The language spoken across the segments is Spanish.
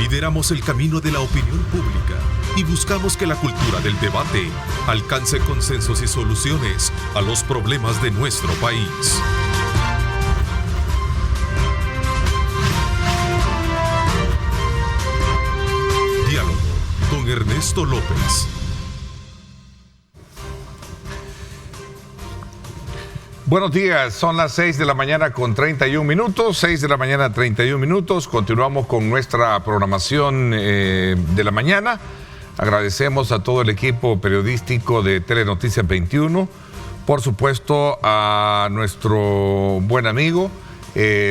Lideramos el camino de la opinión pública y buscamos que la cultura del debate alcance consensos y soluciones a los problemas de nuestro país. Diálogo con Ernesto López. Buenos días, son las 6 de la mañana con 31 minutos, 6 de la mañana 31 minutos. Continuamos con nuestra programación de la mañana. Agradecemos a todo el equipo periodístico de Telenoticias 21, por supuesto a nuestro buen amigo,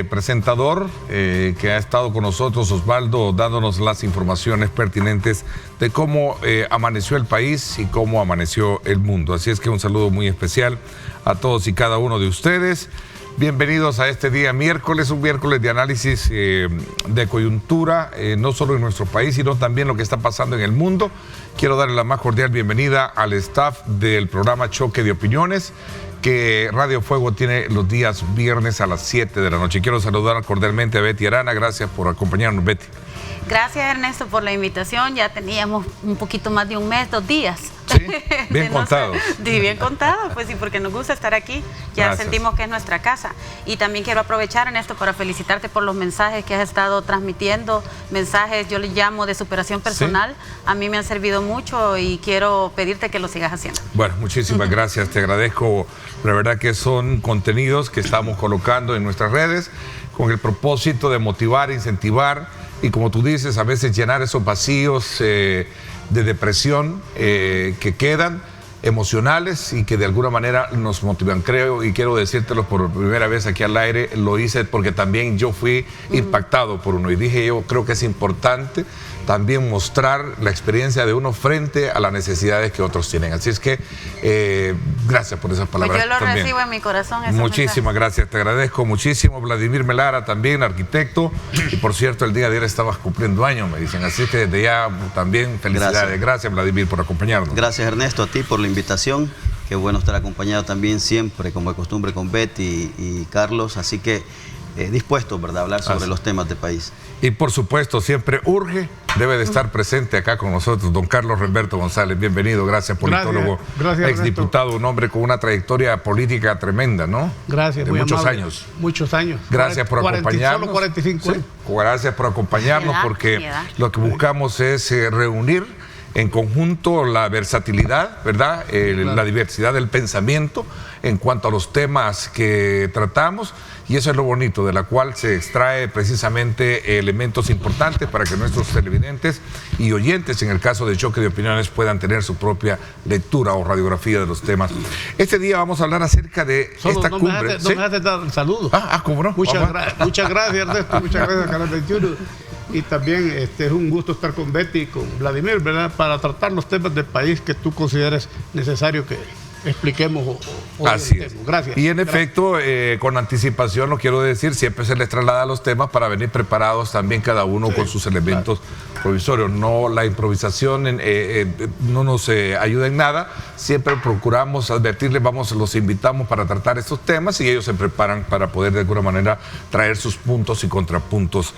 presentador que ha estado con nosotros, Osvaldo, dándonos las informaciones pertinentes de cómo amaneció el país y cómo amaneció el mundo. Así es que un saludo muy especial a todos y cada uno de ustedes. Bienvenidos a este día miércoles, un miércoles de análisis de coyuntura, no solo en nuestro país, sino también lo que está pasando en el mundo. Quiero darle la más cordial bienvenida al staff del programa Choque de Opiniones, que Radio Fuego tiene los días viernes a las 7 de la noche. Quiero saludar cordialmente a Betty Arana. Gracias por acompañarnos, Betty. Gracias, Ernesto, por la invitación. Ya teníamos un poquito más de un mes, 2 días. Sí, bien contado. Bien contado, pues sí, porque nos gusta estar aquí. Ya Gracias. Sentimos que es nuestra casa. Y también quiero aprovechar, Ernesto, para felicitarte por los mensajes que has estado transmitiendo. Mensajes, yo les llamo de superación personal. ¿Sí? A mí me han servido mucho y quiero pedirte que lo sigas haciendo. Bueno, muchísimas gracias. Te agradezco. La verdad que son contenidos que estamos colocando en nuestras redes con el propósito de motivar, incentivar y, como tú dices, a veces llenar esos vacíos de depresión que quedan, emocionales, y que de alguna manera nos motivan. Creo, y quiero decírtelo por primera vez aquí al aire, lo hice porque también yo fui impactado por uno, y dije, yo creo que es importante también mostrar la experiencia de uno frente a las necesidades que otros tienen. Así es que gracias por esas palabras. Pues yo lo también recibo en mi corazón. Muchísimas gracias, te agradezco muchísimo. Vladimir Melara también, arquitecto, y por cierto el día de ayer estabas cumpliendo años, me dicen, así que desde ya también felicidades. Gracias, Vladimir, por acompañarnos. Gracias, Ernesto, a ti por la invitación. Qué bueno estar acompañado también siempre, como de costumbre, con Betty y Carlos, así que dispuesto, ¿verdad?, a hablar sobre los temas del país. Y por supuesto, siempre urge, debe de estar presente acá con nosotros don Carlos Remberto González. Bienvenido, gracias, politólogo, exdiputado, un hombre con una trayectoria política tremenda, ¿no? Gracias, de muchos años. Muchos años. Gracias por acompañarnos. Solo 45 años. Sí, gracias por acompañarnos, porque lo que buscamos es reunir en conjunto la versatilidad, ¿verdad? La diversidad del pensamiento en cuanto a los temas que tratamos, y eso es lo bonito, de la cual se extrae precisamente elementos importantes para que nuestros televidentes y oyentes, en el caso de Choque de Opiniones, puedan tener su propia lectura o radiografía de los temas. Este día vamos a hablar acerca de esta cumbre. No me hace dar un saludo. ¿Cómo no? Muchas gracias, Ernesto, muchas gracias, Canal 21. Y también es un gusto estar con Betty y con Vladimir, ¿verdad?, para tratar los temas del país que tú consideres necesario que expliquemos o Así es. Gracias. Y en efecto, con anticipación, lo quiero decir, siempre se les traslada los temas para venir preparados también cada uno con sus elementos provisorios. No, la improvisación no nos ayuda en nada. Siempre procuramos advertirles, los invitamos para tratar estos temas, y ellos se preparan para poder de alguna manera traer sus puntos y contrapuntos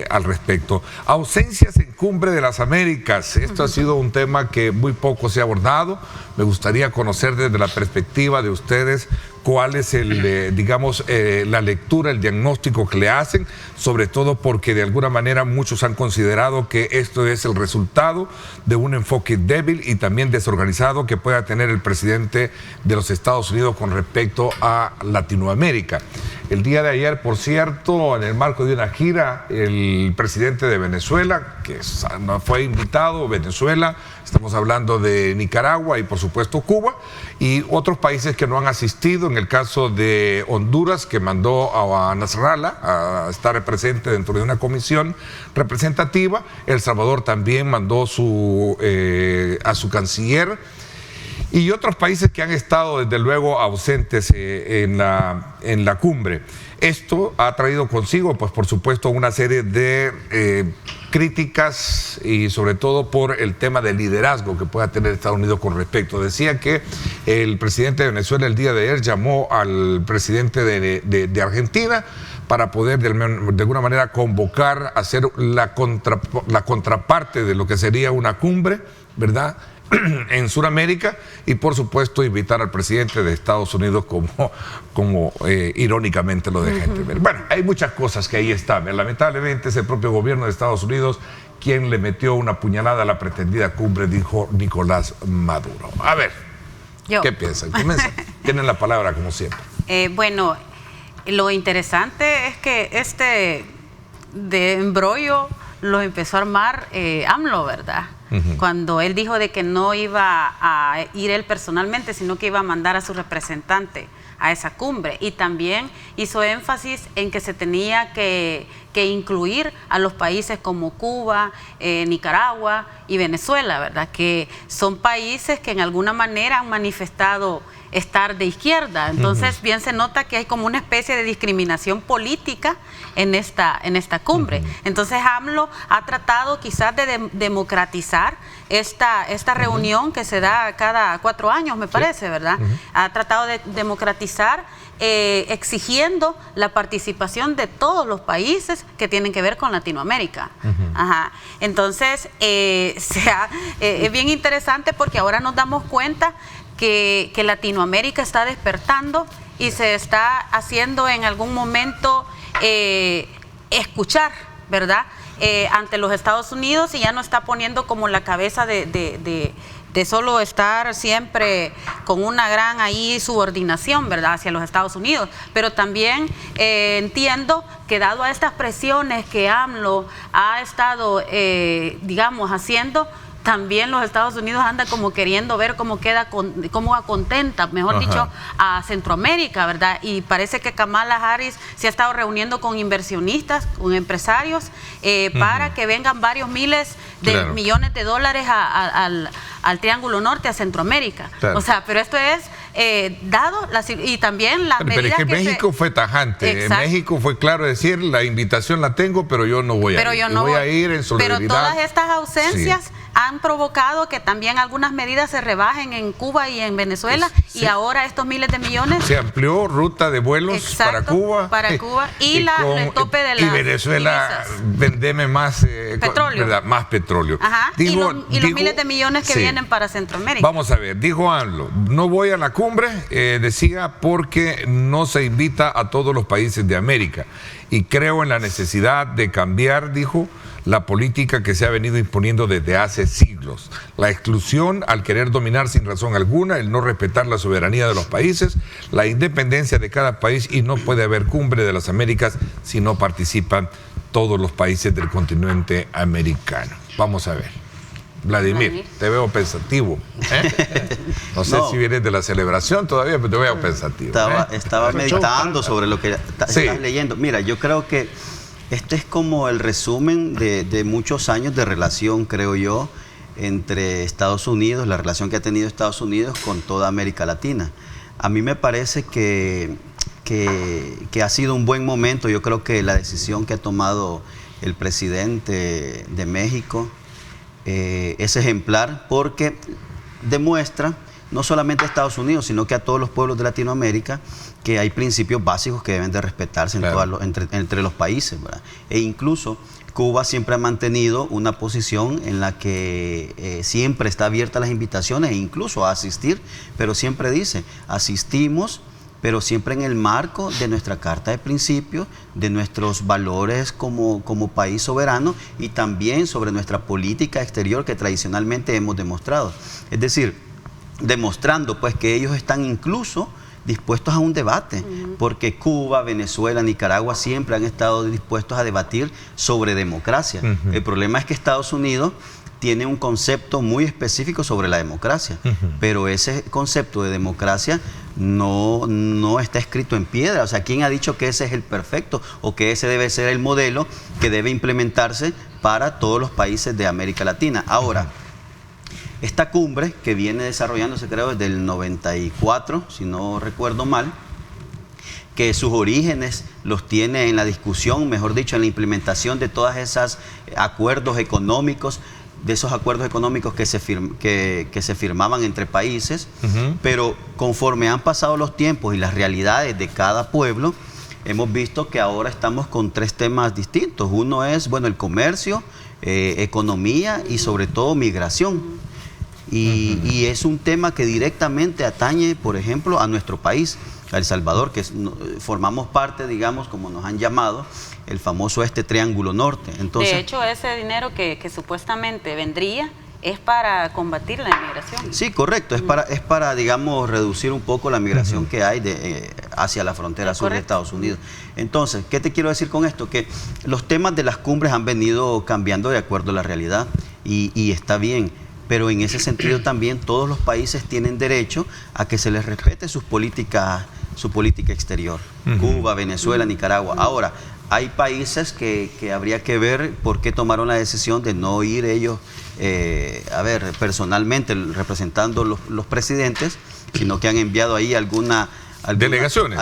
al respecto. Ausencias en Cumbre de las Américas. Esto ha sido un tema que muy poco se ha abordado. Me gustaría conocer desde la perspectiva de ustedes cuál es la lectura, el diagnóstico que le hacen, sobre todo porque de alguna manera muchos han considerado que esto es el resultado de un enfoque débil y también desorganizado que pueda tener el presidente de los Estados Unidos con respecto a Latinoamérica. El día de ayer, por cierto, en el marco de una gira, el presidente de Venezuela, que fue invitado, Venezuela, estamos hablando de Nicaragua y por supuesto Cuba, y otros países que no han asistido, en el caso de Honduras, que mandó a Nasrallah a estar presente dentro de una comisión representativa. El Salvador también mandó a su canciller, y otros países que han estado desde luego ausentes en la cumbre. Esto ha traído consigo, pues por supuesto, una serie de críticas, y sobre todo por el tema del liderazgo que pueda tener Estados Unidos con respecto. Decía que el presidente de Venezuela el día de ayer llamó al presidente de Argentina para poder de alguna manera convocar, hacer la contraparte de lo que sería una cumbre, ¿verdad?, en Sudamérica, y por supuesto invitar al presidente de Estados Unidos como irónicamente lo deja entrever. Bueno, hay muchas cosas que ahí están. Lamentablemente es el propio gobierno de Estados Unidos quien le metió una puñalada a la pretendida cumbre, dijo Nicolás Maduro. A ver, ¿qué piensan? Tienen la palabra como siempre. Bueno, lo interesante es que de embrollo lo empezó a armar AMLO, ¿verdad? Cuando él dijo de que no iba a ir él personalmente, sino que iba a mandar a su representante a esa cumbre. Y también hizo énfasis en que se tenía que incluir a los países como Cuba, Nicaragua y Venezuela, ¿verdad? Que son países que en alguna manera han manifestado estar de izquierda. Entonces, bien se nota que hay como una especie de discriminación política en esta cumbre. Entonces, AMLO ha tratado quizás de democratizar esta reunión que se da cada 4 años, me parece, ¿verdad? Ha tratado de democratizar, exigiendo la participación de todos los países que tienen que ver con Latinoamérica. Entonces, es bien interesante porque ahora nos damos cuenta que Latinoamérica está despertando y se está haciendo en algún momento escuchar, ¿verdad?, ante los Estados Unidos, y ya no está poniendo como la cabeza de solo estar siempre con una gran ahí subordinación, ¿verdad?, hacia los Estados Unidos. Pero también entiendo que dado a estas presiones que AMLO ha estado, digamos, haciendo, también los Estados Unidos anda como queriendo ver cómo acontenta, mejor dicho, a Centroamérica, ¿verdad? Y parece que Kamala Harris se ha estado reuniendo con inversionistas, con empresarios, para que vengan varios miles de millones de dólares al Triángulo Norte, a Centroamérica. O sea, pero esto es dado, y también las medidas. Pero es que México fue tajante. En México fue claro decir, la invitación la tengo, pero yo no voy a ir. Yo voy a ir en solidaridad. Pero todas estas ausencias han provocado que también algunas medidas se rebajen en Cuba y en Venezuela, y ahora estos miles de millones. Se amplió ruta de vuelos para Cuba. Y el tope de la. Y Venezuela, vendeme más petróleo. ¿verdad? Más petróleo. Y los miles de millones que vienen para Centroamérica. Vamos a ver, dijo AMLO, no voy a la cumbre, decía, porque no se invita a todos los países de América. Y creo en la necesidad de cambiar, dijo, la política que se ha venido imponiendo desde hace siglos. La exclusión al querer dominar sin razón alguna, el no respetar la soberanía de los países, la independencia de cada país, y no puede haber cumbre de las Américas si no participan todos los países del continente americano. Vamos a ver. Vladimir, te veo pensativo. No sé si vienes de la celebración todavía, pero te veo pensativo. Estaba meditando sobre lo que estás leyendo. Mira, yo creo que este es como el resumen de muchos años de relación, creo yo, entre Estados Unidos, la relación que ha tenido Estados Unidos con toda América Latina. A mí me parece que ha sido un buen momento. Yo creo que la decisión que ha tomado el presidente de México es ejemplar, porque demuestra no solamente a Estados Unidos, sino que a todos los pueblos de Latinoamérica, que hay principios básicos que deben de respetarse entre los países, ¿verdad? E incluso Cuba siempre ha mantenido una posición en la que siempre está abierta a las invitaciones e incluso a asistir, pero siempre dice, asistimos, pero siempre en el marco de nuestra Carta de Principios, de nuestros valores como país soberano, y también sobre nuestra política exterior que tradicionalmente hemos demostrado. Es decir, demostrando pues que ellos están incluso dispuestos a un debate, porque Cuba, Venezuela, Nicaragua siempre han estado dispuestos a debatir sobre democracia. El problema es que Estados Unidos tiene un concepto muy específico sobre la democracia, pero ese concepto de democracia no está escrito en piedra. O sea, ¿quién ha dicho que ese es el perfecto o que ese debe ser el modelo que debe implementarse para todos los países de América Latina? Ahora, esta cumbre que viene desarrollándose, creo, desde el 94, si no recuerdo mal, que sus orígenes los tiene en la discusión, mejor dicho, en la implementación de todas esas acuerdos económicos, de esos acuerdos económicos que se firmaban entre países, pero conforme han pasado los tiempos y las realidades de cada pueblo, hemos visto que ahora estamos con 3 temas distintos. Uno es, bueno, el comercio, economía y sobre todo migración. Y es un tema que directamente atañe, por ejemplo, a nuestro país, a El Salvador, que formamos parte, digamos, como nos han llamado, el famoso Triángulo Norte. Entonces, de hecho, ese dinero que supuestamente vendría es para combatir la inmigración. Sí, correcto, es para digamos, reducir un poco la migración que hay hacia la frontera sur de Estados Unidos. Entonces, ¿qué te quiero decir con esto? Que los temas de las cumbres han venido cambiando de acuerdo a la realidad y está bien. Pero en ese sentido también todos los países tienen derecho a que se les respete su política exterior. Cuba, Venezuela, Nicaragua. Ahora, hay países que habría que ver por qué tomaron la decisión de no ir ellos, personalmente representando los presidentes, sino que han enviado ahí algunas delegaciones.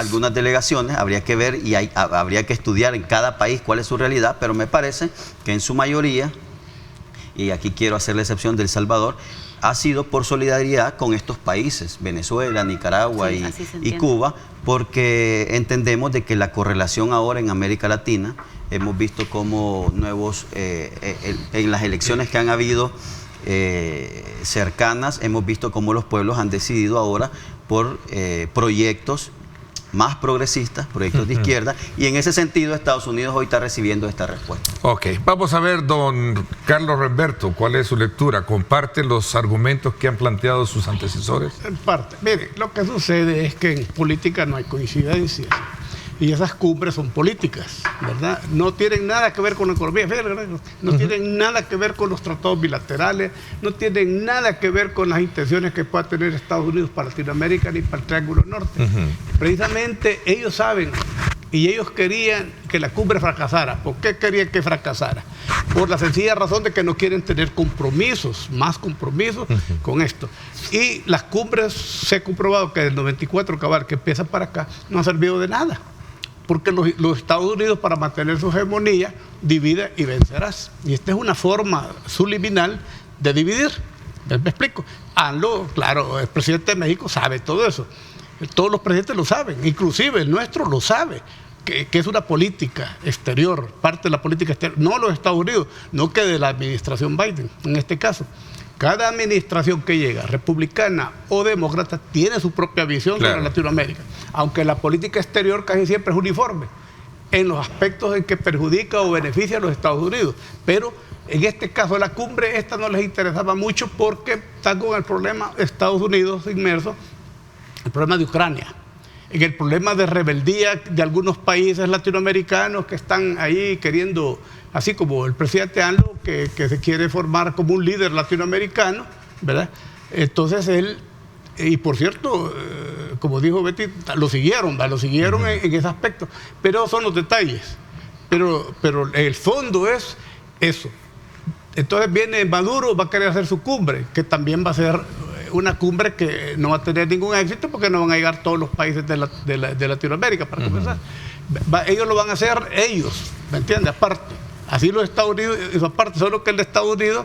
Habría que ver y habría que estudiar en cada país cuál es su realidad, pero me parece que en su mayoría, y aquí quiero hacer la excepción de El Salvador, ha sido por solidaridad con estos países, Venezuela, Nicaragua y Cuba, porque entendemos de que la correlación ahora en América Latina, hemos visto como en las elecciones que han habido cercanas, hemos visto cómo los pueblos han decidido ahora por proyectos más progresistas, proyectos de izquierda, y en ese sentido Estados Unidos hoy está recibiendo esta respuesta. Ok, vamos a ver, don Carlos Remberto, ¿cuál es su lectura? ¿Comparte los argumentos que han planteado sus antecesores? En parte. Mire, lo que sucede es que en política no hay coincidencias. Y esas cumbres son políticas, ¿verdad? No tienen nada que ver con la economía, no tienen nada que ver con los tratados bilaterales, no tienen nada que ver con las intenciones que pueda tener Estados Unidos para Latinoamérica ni para el Triángulo Norte. Precisamente ellos saben y ellos querían que la cumbre fracasara. ¿Por qué querían que fracasara? Por la sencilla razón de que no quieren tener compromisos, más compromisos con esto. Y las cumbres se ha comprobado que del 94 cabal que empieza para acá no han servido de nada. Porque los Estados Unidos, para mantener su hegemonía, divide y vencerás. Y esta es una forma subliminal de dividir. ¿Me explico? Claro, el presidente de México sabe todo eso. Todos los presidentes lo saben, inclusive el nuestro lo sabe, que es una política exterior, parte de la política exterior, no los Estados Unidos, no que de la administración Biden, en este caso. Cada administración que llega, republicana o demócrata, tiene su propia visión sobre Latinoamérica, aunque la política exterior casi siempre es uniforme en los aspectos en que perjudica o beneficia a los Estados Unidos. Pero en este caso de la cumbre, esta no les interesaba mucho porque están con el problema de Estados Unidos inmerso, el problema de Ucrania, en el problema de rebeldía de algunos países latinoamericanos que están ahí queriendo, así como el presidente AMLO, que se quiere formar como un líder latinoamericano, ¿verdad? Entonces él, y por cierto, como dijo Betty, lo siguieron en ese aspecto, pero son los detalles, pero el fondo es eso. Entonces viene Maduro, va a querer hacer su cumbre, que también va a ser una cumbre que no va a tener ningún éxito porque no van a llegar todos los países de Latinoamérica para comenzar. Ellos lo van a hacer ellos, ¿me entiendes? Aparte. Así los Estados Unidos, eso aparte, solo que el de Estados Unidos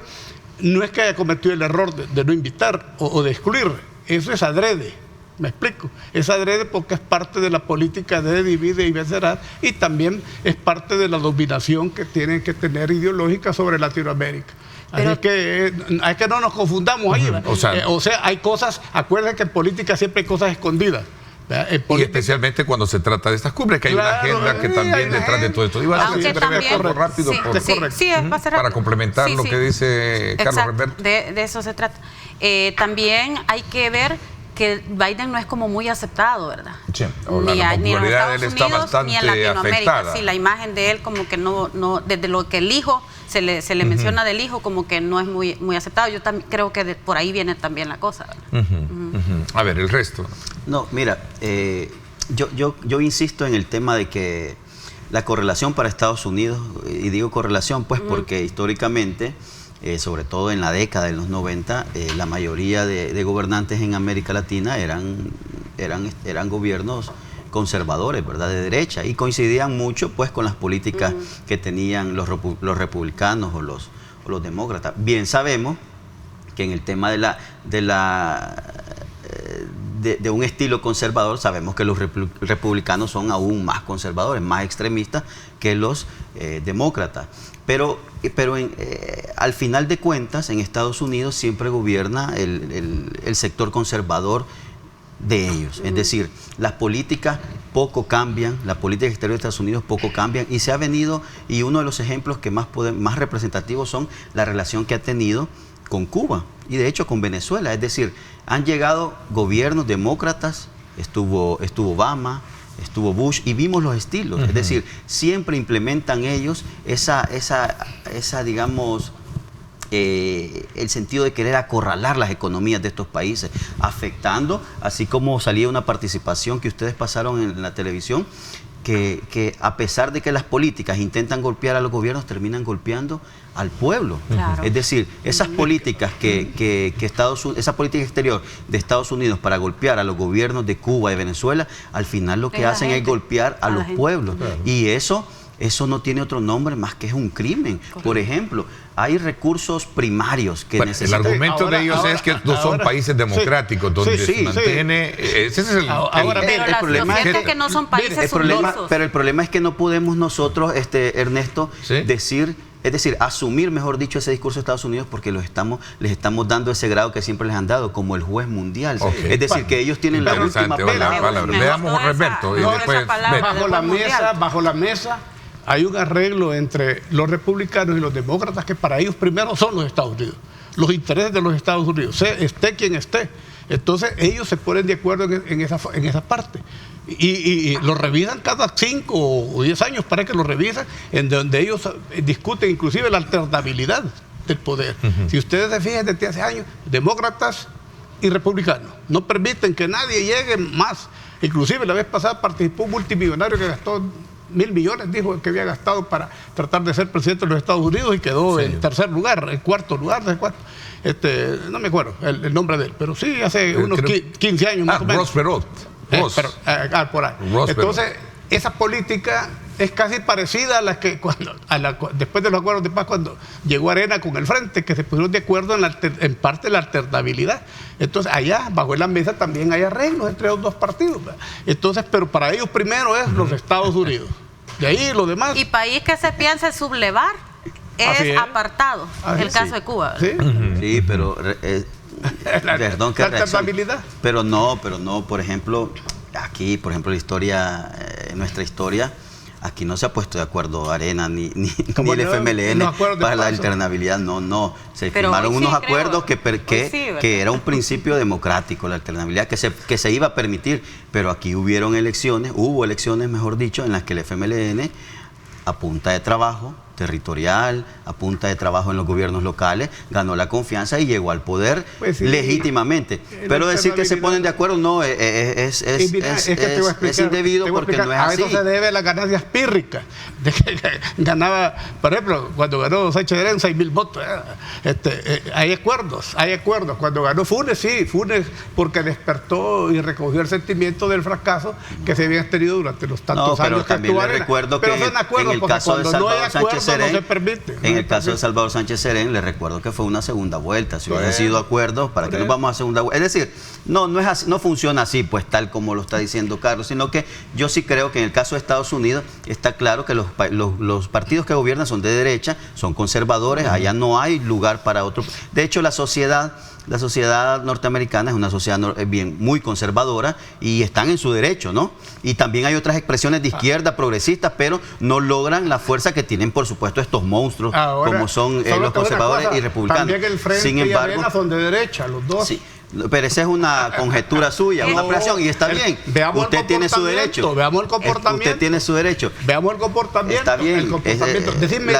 no es que haya cometido el error de no invitar o de excluir, eso es adrede, ¿me explico? Es adrede porque es parte de la política de divide y vencerás y también es parte de la dominación que tienen que tener ideológica sobre Latinoamérica. Así es que no nos confundamos ahí. O sea, hay cosas, acuérdense que en política siempre hay cosas escondidas. Y especialmente cuando se trata de estas cumbres, que hay una agenda que también detrás de todo esto. Aunque también, rápido para complementar lo que dice Carlos Remberto. De eso se trata. También hay que ver que Biden no es como muy aceptado, ¿verdad? Sí, ni en los Estados de él está Unidos ni en Latinoamérica. Afectada. Sí, la imagen de él como que no desde lo que el hijo se le menciona del hijo como que no es muy aceptado. Yo también creo que por ahí viene también la cosa, ¿verdad? A ver, el resto. No, mira, yo insisto en el tema de que la correlación para Estados Unidos, y digo correlación pues porque históricamente, sobre todo en la década de los 90, la mayoría de gobernantes en América Latina eran gobiernos conservadores, ¿verdad?, de derecha, y coincidían mucho pues con las políticas que tenían los republicanos o los demócratas. Bien sabemos que en el tema de de un estilo conservador, sabemos que los republicanos son aún más conservadores, más extremistas que los demócratas. Pero al final de cuentas, en Estados Unidos siempre gobierna el sector conservador de ellos. Es decir, las políticas poco cambian, la política exterior de Estados Unidos poco cambian, y se ha venido, y uno de los ejemplos que más representativos son la relación que ha tenido con Cuba y de hecho con Venezuela. Es decir, han llegado gobiernos demócratas, estuvo Obama, estuvo Bush, y vimos los estilos. Es decir, siempre implementan ellos esa digamos, el sentido de querer acorralar las economías de estos países, afectando, así como salía una participación que ustedes pasaron en la televisión, que a pesar de que las políticas intentan golpear a los gobiernos, terminan golpeando al pueblo. Claro. Es decir, esas políticas esa política exterior de Estados Unidos para golpear a los gobiernos de Cuba y Venezuela, al final lo que hacen es golpear a los pueblos. Claro. Y eso no tiene otro nombre más que es un crimen. Correcto. Por ejemplo, hay recursos primarios que necesitan. El argumento de ellos es que no son países democráticos donde se mantiene. Ese es el problema es que no son países sumisos. Pero el problema es que no podemos nosotros, Ernesto, asumir, mejor dicho, ese discurso de Estados Unidos, porque les estamos dando ese grado que siempre les han dado, como el juez mundial. Okay. Es decir, que ellos tienen la última palabra. Veamos, Roberto. Bajo la mesa hay un arreglo entre los republicanos y los demócratas que para ellos primero son los Estados Unidos, los intereses de los Estados Unidos, esté quien esté. Entonces ellos se ponen de acuerdo en esa parte. Y lo revisan cada 5 o 10 años, para que lo revisan, en donde ellos discuten inclusive la alternabilidad del poder. Si ustedes se fijan, desde hace años, demócratas y republicanos no permiten que nadie llegue más. Inclusive la vez pasada participó un multimillonario que gastó 1.000 millones, dijo que había gastado para tratar de ser presidente de los Estados Unidos, y quedó en tercer lugar, en cuarto lugar, no me acuerdo el nombre de él, pero sí, hace unos 15 años más o menos. Ross Perot. Por ahí. Entonces, esa política es casi parecida a la que después de los acuerdos de paz, cuando llegó Arena con el Frente, que se pusieron de acuerdo en parte de la alternabilidad. Entonces, allá, bajo la mesa, también hay arreglos entre los dos partidos. Entonces, pero para ellos primero es los Estados Unidos. De ahí lo demás. Y país que se piense sublevar es apartado. El caso de Cuba. Sí, pero perdón que alternabilidad. Pero no, por ejemplo, aquí, nuestra historia, aquí no se ha puesto de acuerdo Arena ni el FMLN para la alternabilidad. No. Se firmaron unos acuerdos que era un principio democrático, la alternabilidad, que se iba a permitir. Pero aquí hubo elecciones, mejor dicho, en las que el FMLN, a punta de trabajo territorial, a punta de trabajo en los gobiernos locales, ganó la confianza y llegó al poder legítimamente. Pero decir que se ponen de acuerdo es indebido, porque no es así. A eso se debe las ganancias pírricas. Ganaba, por ejemplo, cuando ganó Sánchez Serén 6.000 votos. Hay acuerdos. Cuando ganó Funes, porque despertó y recogió el sentimiento del fracaso que se había tenido durante los tantos años que estuvo Arena. Pero son acuerdos, porque cuando no hay acuerdos no se permite. En el caso de Salvador Sánchez Serén, le recuerdo que fue una segunda vuelta. Si hubiera sido acuerdos, ¿para qué nos vamos a segunda vuelta? Es decir, no es así, no funciona así, pues tal como lo está diciendo Carlos, sino que yo sí creo que en el caso de Estados Unidos está claro que los partidos que gobiernan son de derecha, son conservadores, allá no hay lugar para otro. De hecho, la sociedad norteamericana es una sociedad muy conservadora, y están en su derecho, ¿no? Y también hay otras expresiones de izquierda, progresistas, pero no logran la fuerza que tienen, por supuesto, estos monstruos. Ahora, como son los conservadores y republicanos. También el Frente y Arena son de derecha, los dos. Sí. Pero esa es una conjetura suya, una apreciación, y está bien. Usted tiene su derecho. Veamos el comportamiento. Usted tiene su derecho. Veamos el comportamiento. Está bien. Decime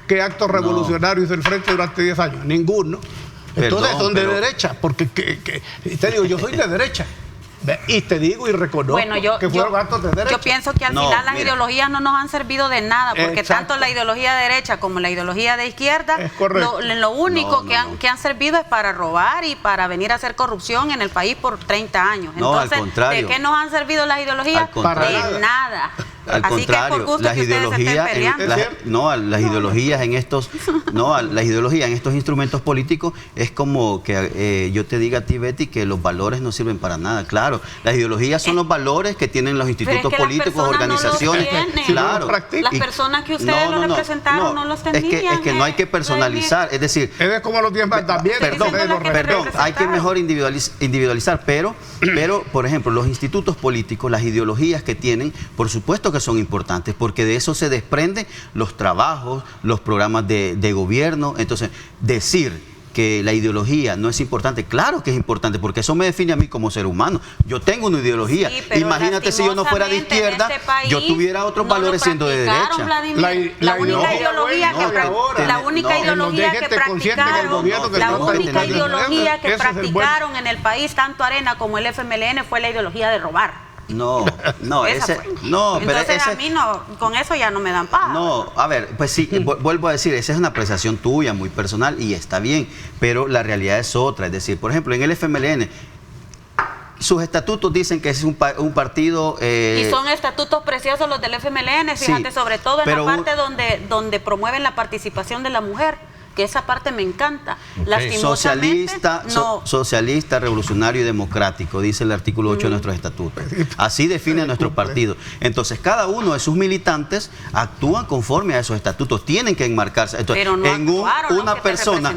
qué acto revolucionario hizo el Frente durante 10 años. Ninguno. Entonces son de derecha, porque te digo, yo soy de derecha. Y te digo y reconozco que fueron actos de derecha. Yo pienso que al final las ideologías no nos han servido de nada, porque tanto la ideología de derecha como la ideología de izquierda, lo único que han servido es para robar y para venir a hacer corrupción en el país por 30 años. Entonces, al contrario. ¿de qué nos han servido las ideologías? De nada. Al contrario, las ideologías en estos instrumentos políticos es como que yo te diga a ti, Betty, que los valores no sirven para nada. Claro, las ideologías son los valores que tienen los institutos políticos, organizaciones. Claro. Las personas que ustedes lo representaron no los tenían. Es que no hay que personalizar. Es decir, es como los 10 mandamientos. Perdón, hay que mejor individualizar, pero, por ejemplo, los institutos políticos, las ideologías que tienen, por supuesto que son importantes, porque de eso se desprenden los trabajos, los programas de gobierno. Entonces, decir que la ideología no es importante, claro que es importante, porque eso me define a mí como ser humano. Yo tengo una ideología. Sí, imagínate si yo no fuera de izquierda, yo tuviera otros valores siendo de derecha. La única ideología que practicaron en el país, tanto Arena como el FMLN, fue la ideología de robar. Entonces a mí con eso ya no me dan paz. No, a ver, pues sí, vuelvo a decir, esa es una apreciación tuya, muy personal, y está bien, pero la realidad es otra. Es decir, por ejemplo, en el FMLN, sus estatutos dicen que es un partido... y son estatutos preciosos los del FMLN, fíjate, sobre todo en la parte donde promueven la participación de la mujer, que esa parte me encanta. Socialista, revolucionario y democrático, dice el artículo 8 de nuestros estatutos. Así define nuestro partido. Entonces, cada uno de sus militantes actúan conforme a esos estatutos, tienen que enmarcarse. Entonces, una persona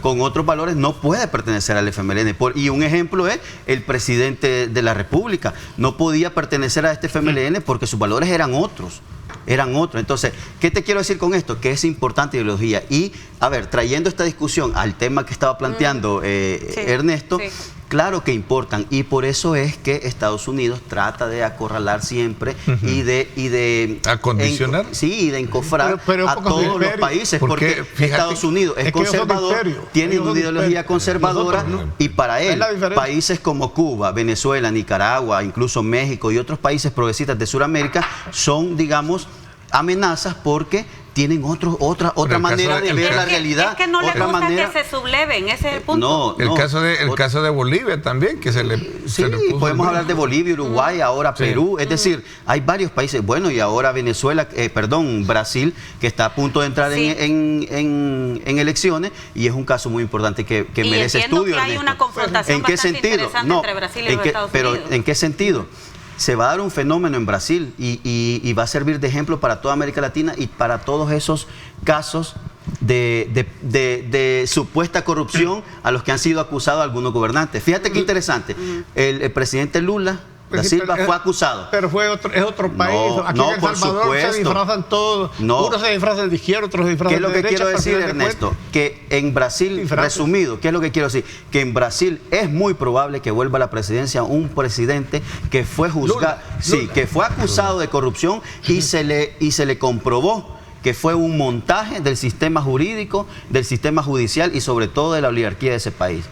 con otros valores no puede pertenecer al FMLN. Y un ejemplo es el presidente de la República. No podía pertenecer a este FMLN porque sus valores eran otros. Entonces, ¿qué te quiero decir con esto? Que es importante ideología. Y, a ver, trayendo esta discusión al tema que estaba planteando Ernesto, claro que importan. Y por eso es que Estados Unidos trata de acorralar siempre y de acondicionar. Y de encofrar a todos los países. Porque Estados Unidos es conservador, tiene una ideología conservadora, y para él, países como Cuba, Venezuela, Nicaragua, incluso México y otros países progresistas de Sudamérica son, digamos, amenazas porque tienen otra manera de ver la realidad. Es que no les gusta que se subleven, ese es el punto. El caso de Bolivia también, que se le podemos hablar de Bolivia, Uruguay, ahora Perú, es decir, hay varios países, bueno, y ahora Brasil, que está a punto de entrar en elecciones, y es un caso muy importante que merece estudio. Que hay una confrontación bastante interesante entre Brasil y los Estados Unidos. Pero ¿en qué sentido? Se va a dar un fenómeno en Brasil y va a servir de ejemplo para toda América Latina y para todos esos casos de supuesta corrupción a los que han sido acusados algunos gobernantes. Fíjate qué interesante, el presidente Lula Da Silva fue acusado. Pero es otro país. Aquí en El Salvador se disfrazan todos. Unos se disfrazan de izquierda, otros se disfrazan de derecha. ¿Qué es lo que quiero decir, Ernesto? Que en Brasil, resumido, ¿qué es lo que quiero decir? Que en Brasil es muy probable que vuelva a la presidencia un presidente que fue juzgado, que fue acusado de corrupción y se le comprobó que fue un montaje del sistema jurídico, del sistema judicial y sobre todo de la oligarquía de ese país.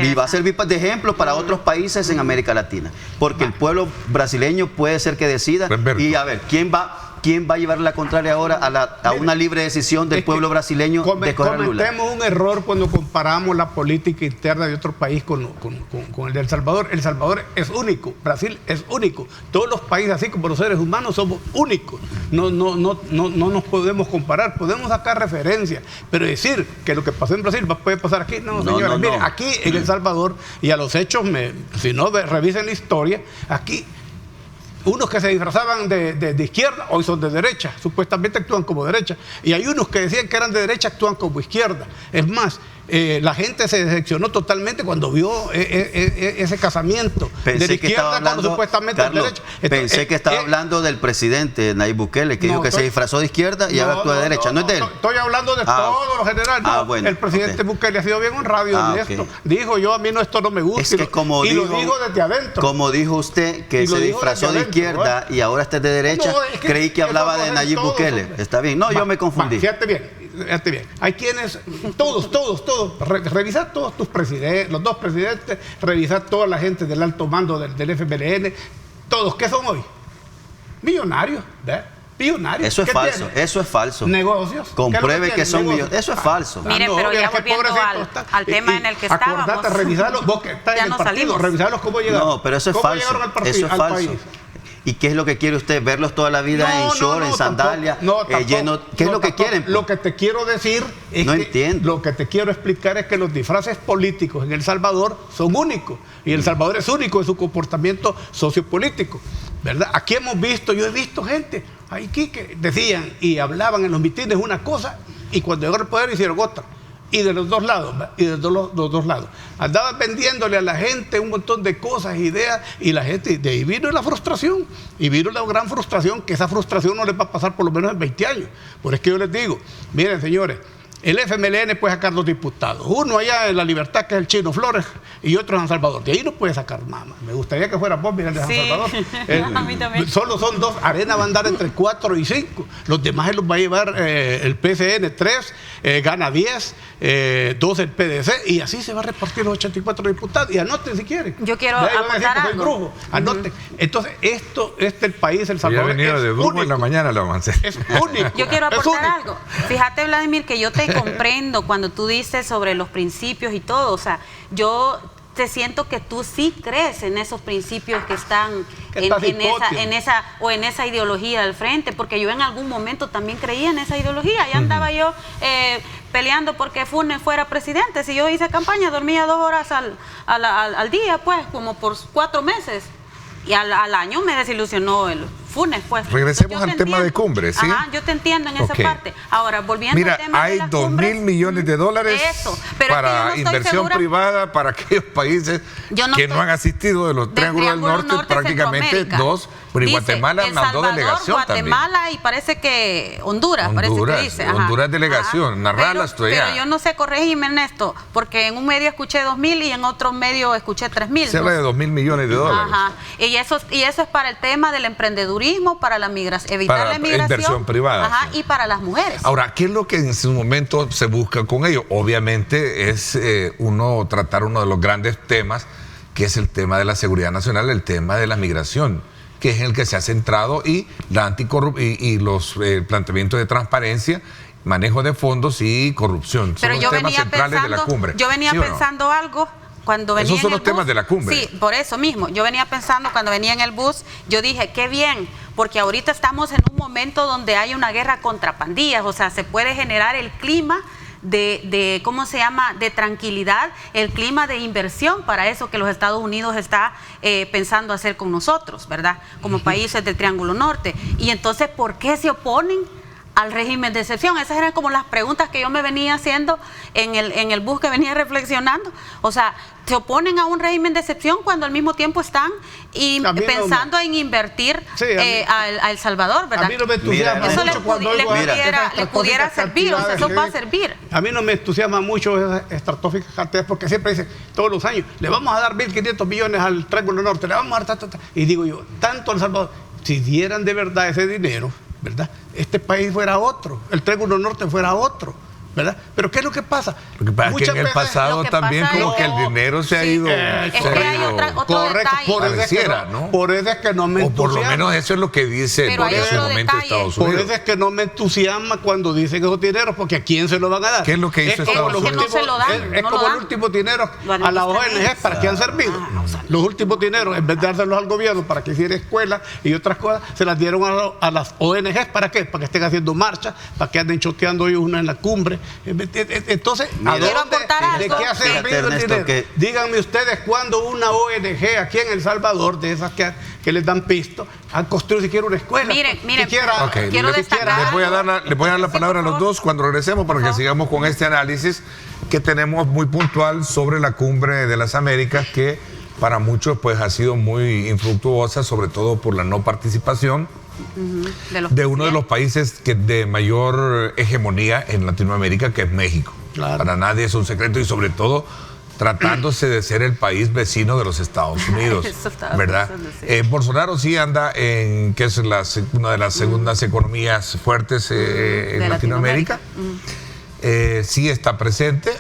Y va a servir de ejemplo para otros países en América Latina, porque el pueblo brasileño puede ser que decida. Y a ver, ¿quién va a llevar la contraria ahora a una libre decisión del pueblo brasileño de escoger a Lula? Cometemos un error cuando comparamos la política interna de otro país con el de El Salvador. El Salvador es único, Brasil es único. Todos los países, así como los seres humanos, somos únicos. No nos podemos comparar, podemos sacar referencias, pero decir que lo que pasó en Brasil puede pasar aquí, señores. Miren, aquí en El Salvador, y a los hechos, si no revisen la historia, aquí unos que se disfrazaban de izquierda hoy son de derecha, supuestamente actúan como derecha, y hay unos que decían que eran de derecha, actúan como izquierda. Es más, la gente se decepcionó totalmente cuando vio ese casamiento de la izquierda cuando supuestamente es derecha. Pensé que estaba hablando del presidente Nayib Bukele, que dijo que se disfrazó de izquierda y ahora actúa de derecha. ¿No es de él? Estoy hablando de todo lo general. Bueno, el presidente Bukele ha sido bien honrado y honesto. Dijo, a mí esto no me gusta. Es que lo dijo desde adentro. Como dijo usted, que se disfrazó de izquierda y ahora está de derecha, creí que hablaba de Nayib Bukele. Está bien. No, yo me confundí. Fíjate bien. Hay quienes, todos, revisar todos tus presidentes, los dos presidentes, revisar toda la gente del alto mando del FMLN, todos, ¿qué son hoy? Millonarios, ¿verdad? Millonarios. Eso es falso. Negocios. Compruebe que son millonarios. Eso es falso. Miren, pero ya volviendo al tema en el que estábamos. Acordate, revisarlos, vos que estás en el partido, revisarlos cómo llegaron. No, pero eso es falso. Eso es falso. ¿Y qué es lo que quiere usted? ¿Verlos toda la vida en short, en sandalia, lleno? ¿Qué es lo que quieren? Pues? Lo que te quiero decir es lo que te quiero explicar es que los disfraces políticos en El Salvador son únicos. Y El Salvador es único en su comportamiento sociopolítico, ¿verdad? Aquí yo he visto gente aquí que decían y hablaban en los mitines una cosa y cuando llegó al poder hicieron otra. Y de los dos lados, los dos lados. Andaban vendiéndole a la gente un montón de cosas, ideas, y la gente, de ahí vino la frustración, y vino la gran frustración, que esa frustración no les va a pasar por lo menos en 20 años. Por eso que yo les digo, miren señores, el FMLN puede sacar 2 diputados, uno allá en La Libertad, que es el Chino Flores, y otro en San Salvador. De ahí no puede sacar más. Me gustaría que fuera vos, mira, el de San Salvador. A mí también. Solo son 2, Arena va a andar entre 4 y 5. Los demás los va a llevar el PCN 3, gana 10, 2 el PDC, y así se va a repartir los 84 diputados. Y anoten si quieren. Yo quiero aportar algo. Anoten. Entonces, el país, El Salvador, ya venido de brujo en la mañana, lo vamos a hacer. Es único. Yo quiero aportar algo. Fíjate, Vladimir, que yo te comprendo cuando tú dices sobre los principios y todo. O sea, yo te siento que tú sí crees en esos principios que están en esa ideología del frente, porque yo en algún momento también creía en esa ideología. Ya andaba yo peleando porque Funes fuera presidente. Si yo hice campaña, dormía 2 horas al día, pues, como por 4 meses. Y al año me desilusionó el Funes, pues. Regresemos al tema de cumbre, ¿sí? Ajá, yo te entiendo en esa parte. Ahora, volviendo al tema hay de las 2.000 millones de dólares para inversión privada para aquellos países que no han asistido de los Triángulos del Norte, prácticamente 2, pero Guatemala mandó delegación también. Guatemala y parece que Honduras, parece que dice. Honduras delegación, narrala estoy allá. Pero yo no sé, corregime en esto, porque en un medio escuché 2.000 y en otro medio escuché 3.000. Se habla de 2.000 millones de dólares. Ajá. Y eso es para el tema del emprendedurismo, para la migración, evitar la migración. Inversión privada. Ajá, y para las mujeres. Ahora, ¿qué es lo que en su momento se busca con ello? Obviamente es tratar uno de los grandes temas, que es el tema de la seguridad nacional, el tema de la migración, que es el que se ha centrado, y la anticorrupción y los planteamientos de transparencia, manejo de fondos y corrupción. Son los temas centrales de la cumbre. Yo venía pensando algo. Cuando venía esos son los temas de la cumbre. Sí, por eso mismo. Yo venía pensando cuando venía en el bus, yo dije, qué bien, porque ahorita estamos en un momento donde hay una guerra contra pandillas, o sea, se puede generar el clima de ¿cómo se llama?, de tranquilidad, el clima de inversión para eso que los Estados Unidos está pensando hacer con nosotros, ¿verdad? Como países del Triángulo Norte. Y entonces, ¿por qué se oponen al régimen de excepción? Esas eran como las preguntas que yo me venía haciendo en el bus, que venía reflexionando. O sea, se oponen a un régimen de excepción cuando al mismo tiempo están pensando en invertir a El Salvador, ¿verdad? A mí no me entusiasma mucho cuando le pudiera servir, o sea, eso va a servir. A mí no me entusiasma mucho esas estratosféricas cantidades, porque siempre dicen, todos los años, le vamos a dar 1.500 millones al Triángulo Norte, le vamos a dar y digo yo, tanto El Salvador, si dieran de verdad ese dinero, ¿verdad?, este país fuera otro, el Triángulo Norte fuera otro, ¿verdad? Pero ¿qué es lo que pasa? Lo que pasa es que en el pasado también como que el dinero se ha ido... Correcto, por eso es que no me entusiasma. O por lo menos eso es lo que dice en ese momento Estados Unidos. Por eso es que no me entusiasma cuando dicen esos dineros, porque ¿a quién se lo van a dar? ¿Qué es lo que hizo Estados Unidos? No se lo dan. Es como el último dinero a las ONG, ¿para qué han servido? Los últimos dineros, en vez de dárselos al gobierno para que hiciera escuelas y otras cosas, se las dieron a las ONG. ¿Para qué? Para que estén haciendo marchas, para que anden choteando ellos una en la cumbre. Entonces, ¿de qué ha servido el dinero? Díganme ustedes cuándo una ONG aquí en El Salvador, de esas que les dan pisto, han construido siquiera una escuela. Miren, quiero destacar. Les voy a dar la palabra a los dos cuando regresemos para que sigamos con este análisis que tenemos muy puntual sobre la Cumbre de las Américas, que para muchos pues ha sido muy infructuosa, sobre todo por la no participación de uno de los países de mayor hegemonía en Latinoamérica, que es México. Claro. Para nadie es un secreto, y sobre todo tratándose de ser el país vecino de los Estados Unidos, ¿verdad? Bolsonaro sí anda en, que es una de las segundas economías fuertes en Latinoamérica. sí está presente,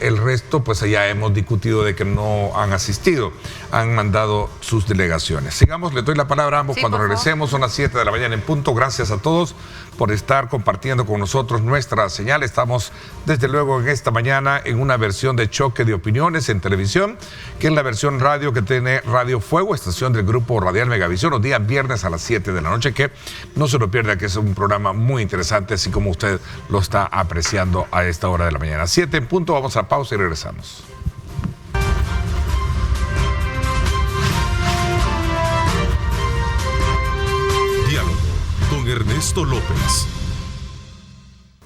el resto pues ya hemos discutido de que no han asistido, han mandado sus delegaciones. Sigamos, le doy la palabra a ambos cuando regresemos, son las 7 de la mañana en punto. Gracias a todos por estar compartiendo con nosotros nuestra señal. Estamos desde luego en esta mañana en una versión de Choque de Opiniones en televisión, que es la versión radio que tiene Radio Fuego, estación del grupo radial Megavisión, los días viernes a las 7 de la noche, que no se lo pierda, que es un programa muy interesante, así como usted lo está apreciando a esta hora de la mañana. 7 en punto, vamos a pausa y regresamos. Diálogo con Ernesto López.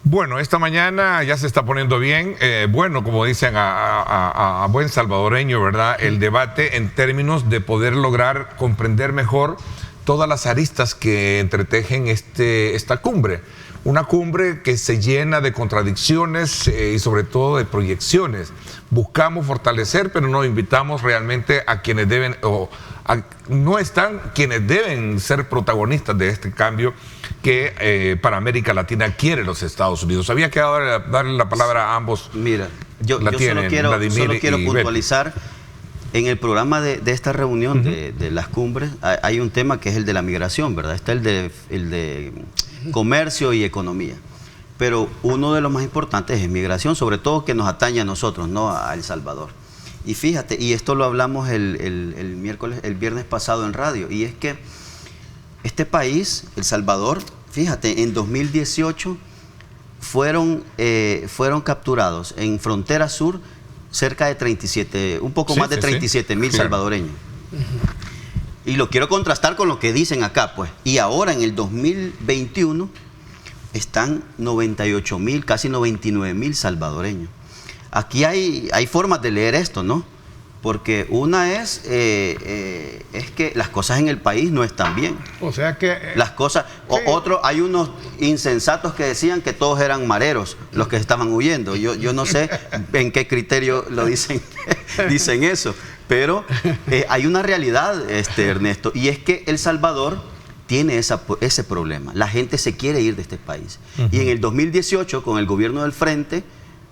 Bueno, esta mañana ya se está poniendo bien, bueno, como dicen a buen salvadoreño, ¿verdad? El debate en términos de poder lograr comprender mejor todas las aristas que entretejen esta cumbre. Una cumbre que se llena de contradicciones y sobre todo de proyecciones. Buscamos fortalecer, pero no invitamos realmente a quienes deben, no están quienes deben ser protagonistas de este cambio que para América Latina quiere los Estados Unidos. Había que darle la palabra a ambos. Mira, yo solo quiero puntualizar. En el programa de esta reunión de las cumbres hay un tema que es el de la migración, ¿verdad? Está el de comercio y economía. Pero uno de los más importantes es migración, sobre todo que nos atañe a nosotros, no a El Salvador. Y fíjate, y esto lo hablamos el viernes pasado en radio, y es que este país, El Salvador, fíjate, en 2018 fueron capturados en frontera sur cerca de 37, un poco más de 37,000 salvadoreños. Y lo quiero contrastar con lo que dicen acá, pues. Y ahora en el 2021 están 98,000, casi 99,000 salvadoreños. Aquí hay formas de leer esto, ¿no? Porque una es que las cosas en el país no están bien. O sea que... las cosas... Sí. Hay unos insensatos que decían que todos eran mareros los que estaban huyendo. Yo no sé en qué criterio lo dicen eso. Pero hay una realidad, Ernesto, y es que El Salvador tiene ese problema. La gente se quiere ir de este país. Y en el 2018, con el gobierno del Frente,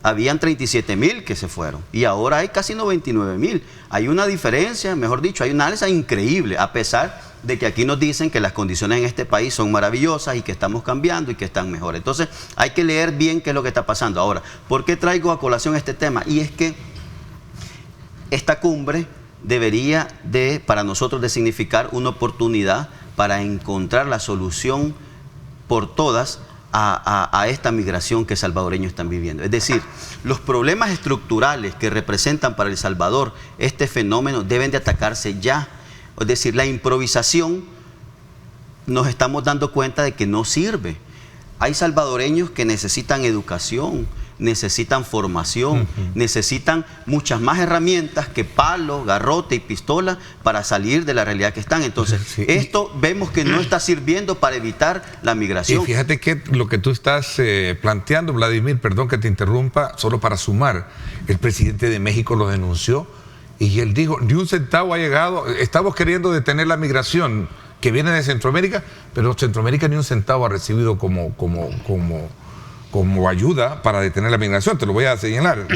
habían 37,000 que se fueron y ahora hay casi 99,000. Hay una diferencia, mejor dicho, hay una alza increíble, a pesar de que aquí nos dicen que las condiciones en este país son maravillosas y que estamos cambiando y que están mejor. Entonces hay que leer bien qué es lo que está pasando. Ahora, ¿por qué traigo a colación este tema? Y es que esta cumbre debería para nosotros de significar una oportunidad para encontrar la solución por todas a esta migración que salvadoreños están viviendo. Es decir, los problemas estructurales que representan para El Salvador este fenómeno deben de atacarse ya. Es decir, la improvisación nos estamos dando cuenta de que no sirve. Hay salvadoreños que necesitan educación, necesitan formación, necesitan muchas más herramientas que palo, garrote y pistola para salir de la realidad que están. Entonces, esto vemos que no está sirviendo para evitar la migración. Y fíjate que lo que tú estás planteando, Vladimir, perdón que te interrumpa, solo para sumar, el presidente de México lo denunció y él dijo, ni un centavo ha llegado, estamos queriendo detener la migración que viene de Centroamérica, pero Centroamérica ni un centavo ha recibido como ayuda para detener la migración. Te lo voy a señalar.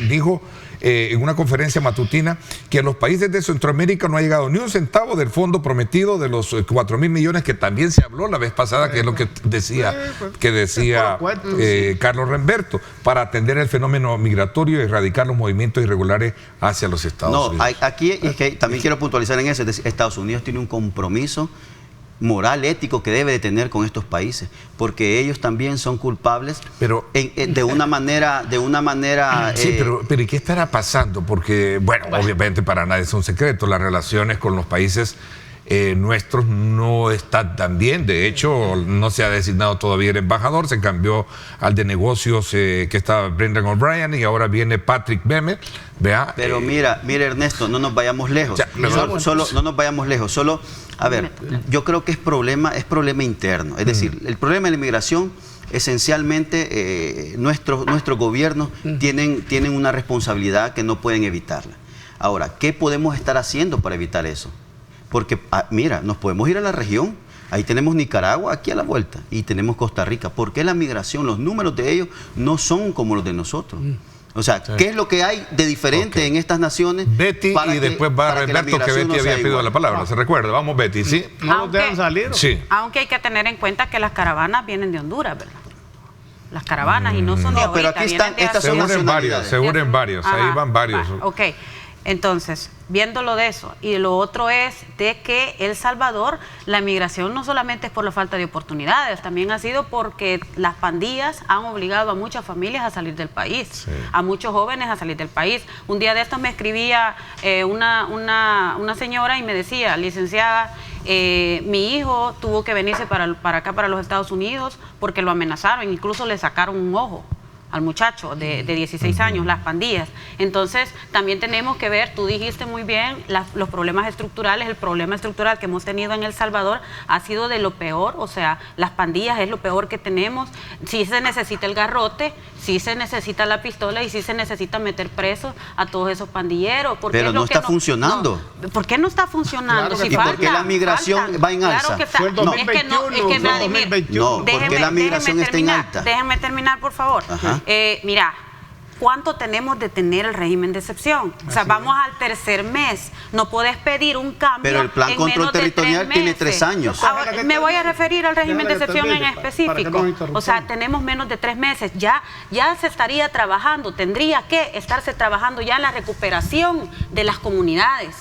Dijo en una conferencia matutina que a los países de Centroamérica no ha llegado ni un centavo del fondo prometido de los 4,000 millones que también se habló la vez pasada, que es lo que decía Carlos Remberto, para atender el fenómeno migratorio y erradicar los movimientos irregulares hacia los Estados Unidos. Aquí es que también quiero puntualizar en eso. Es decir, Estados Unidos tiene un compromiso moral, ético que debe de tener con estos países, porque ellos también son culpables, pero de una manera sí, pero ¿y qué estará pasando? Porque, bueno, obviamente para nadie es un secreto, las relaciones con los países nuestros no están tan bien. De hecho, no se ha designado todavía el embajador, se cambió al de negocios que estaba Brendan O'Brien y ahora viene Patrick Bennett. Vea, pero mira Ernesto, no nos vayamos lejos. No nos vayamos lejos. Solo, a ver, yo creo que es problema interno. Es decir, el problema de la inmigración, esencialmente, nuestros gobiernos tienen una responsabilidad que no pueden evitarla. Ahora, ¿qué podemos estar haciendo para evitar eso? Porque, mira, nos podemos ir a la región. Ahí tenemos Nicaragua aquí a la vuelta y tenemos Costa Rica. ¿Por qué la migración, los números de ellos no son como los de nosotros? O sea, ¿qué es lo que hay de diferente en estas naciones? Betty, y después va Alberto, que Betty había pedido la palabra. ¿Se recuerda? Vamos, Betty, ¿sí? No nos dejan salir. Sí. Aunque hay que tener en cuenta que las caravanas vienen de Honduras, ¿verdad? Las caravanas y no son de ahorita. Pero aquí están, estas son nacionalidades. Se unen varios, ahí van varios. Ok, entonces, viéndolo de eso, y lo otro es de que El Salvador, la migración no solamente es por la falta de oportunidades, también ha sido porque las pandillas han obligado a muchas familias a salir del país, a muchos jóvenes a salir del país. Un día de estos me escribía una señora y me decía, licenciada, mi hijo tuvo que venirse para acá, para los Estados Unidos, porque lo amenazaron, incluso le sacaron un ojo al muchacho de 16 años, las pandillas. Entonces, también tenemos que ver, tú dijiste muy bien, los problemas estructurales. El problema estructural que hemos tenido en El Salvador ha sido de lo peor, o sea, las pandillas es lo peor que tenemos. Sí se necesita el garrote, sí se necesita la pistola y sí se necesita meter presos a todos esos pandilleros. Pero no está funcionando. ¿Por qué no está funcionando? Claro, Si ¿y por qué la migración va en alza? Claro que está. Fue el 2021, Es que Vladimir, no, ¿por qué la migración está en alta? Déjenme terminar, por favor. Mira, ¿cuánto tenemos de tener el régimen de excepción? O sea, vamos al tercer mes. No puedes pedir un cambio. Pero el plan control territorial tiene 3 años. Ahora, me voy a referir al régimen de excepción en específico. O sea, tenemos menos de 3 meses. Ya se estaría trabajando, tendría que estarse trabajando ya en la recuperación de las comunidades.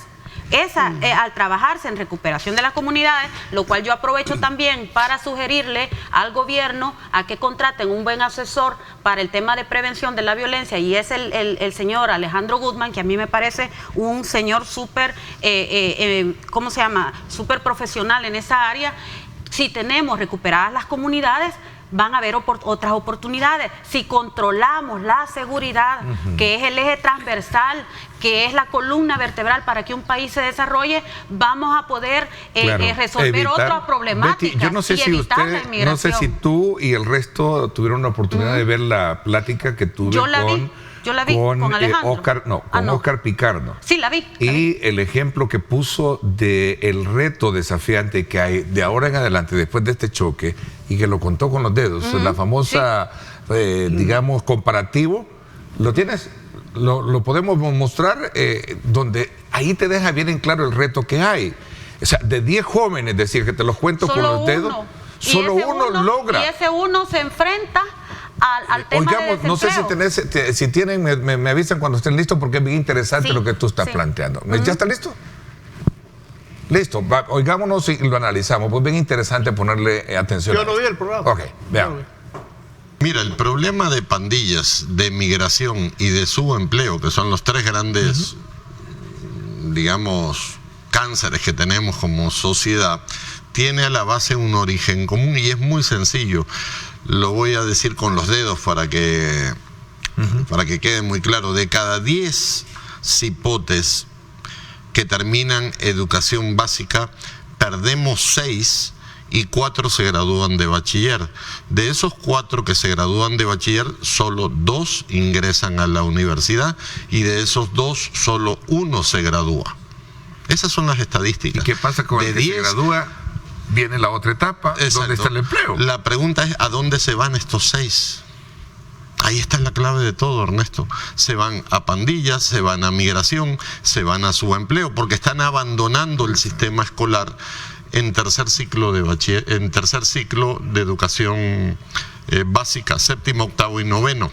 Al trabajarse en recuperación de las comunidades, lo cual yo aprovecho también para sugerirle al gobierno a que contraten un buen asesor para el tema de prevención de la violencia, y es el señor Alejandro Guzmán, que a mí me parece un señor súper, ¿cómo se llama?, súper profesional en esa área. Si tenemos recuperadas las comunidades, van a haber otras oportunidades. Si controlamos la seguridad, que es el eje transversal, que es la columna vertebral para que un país se desarrolle, vamos a poder resolver otras problemáticas. Betty, yo no sé si usted, no sé si tú y el resto tuvieron la oportunidad de ver la plática que tuve Yo la vi con Alejandro. Oscar Picardo. Sí, la vi. El ejemplo que puso del reto desafiante que hay de ahora en adelante, después de este choque, y que lo contó con los dedos, la famosa, digamos, comparativo, ¿lo tienes? Lo podemos mostrar, donde ahí te deja bien en claro el reto que hay. O sea, de 10 jóvenes, decir que te los cuento con los dedos, solo uno logra. Y ese uno se enfrenta al tema de desempleo. No sé si tienen, me avisan cuando estén listos, porque es bien interesante lo que tú estás planteando. ¿Ya está listo? Listo, oigámonos y lo analizamos. Pues bien interesante ponerle atención. Yo no vi el programa. Ok, veamos. Mira, el problema de pandillas, de migración y de subempleo, que son los 3 grandes, digamos, cánceres que tenemos como sociedad, tiene a la base un origen común y es muy sencillo. Lo voy a decir con los dedos para que quede muy claro. De cada 10 cipotes que terminan educación básica, perdemos 6 y 4 se gradúan de bachiller. De esos 4 que se gradúan de bachiller, solo 2 ingresan a la universidad, y de esos 2, solo 1 se gradúa. Esas son las estadísticas. ¿Y qué pasa con el que se gradúa? Viene la otra etapa, ¿dónde está el empleo? La pregunta es, ¿a dónde se van estos 6? Ahí está la clave de todo, Ernesto. Se van a pandillas, se van a migración, se van a subempleo, porque están abandonando el sistema escolar en tercer ciclo de bachiller, en tercer ciclo de educación básica, 7º, 8º y 9º.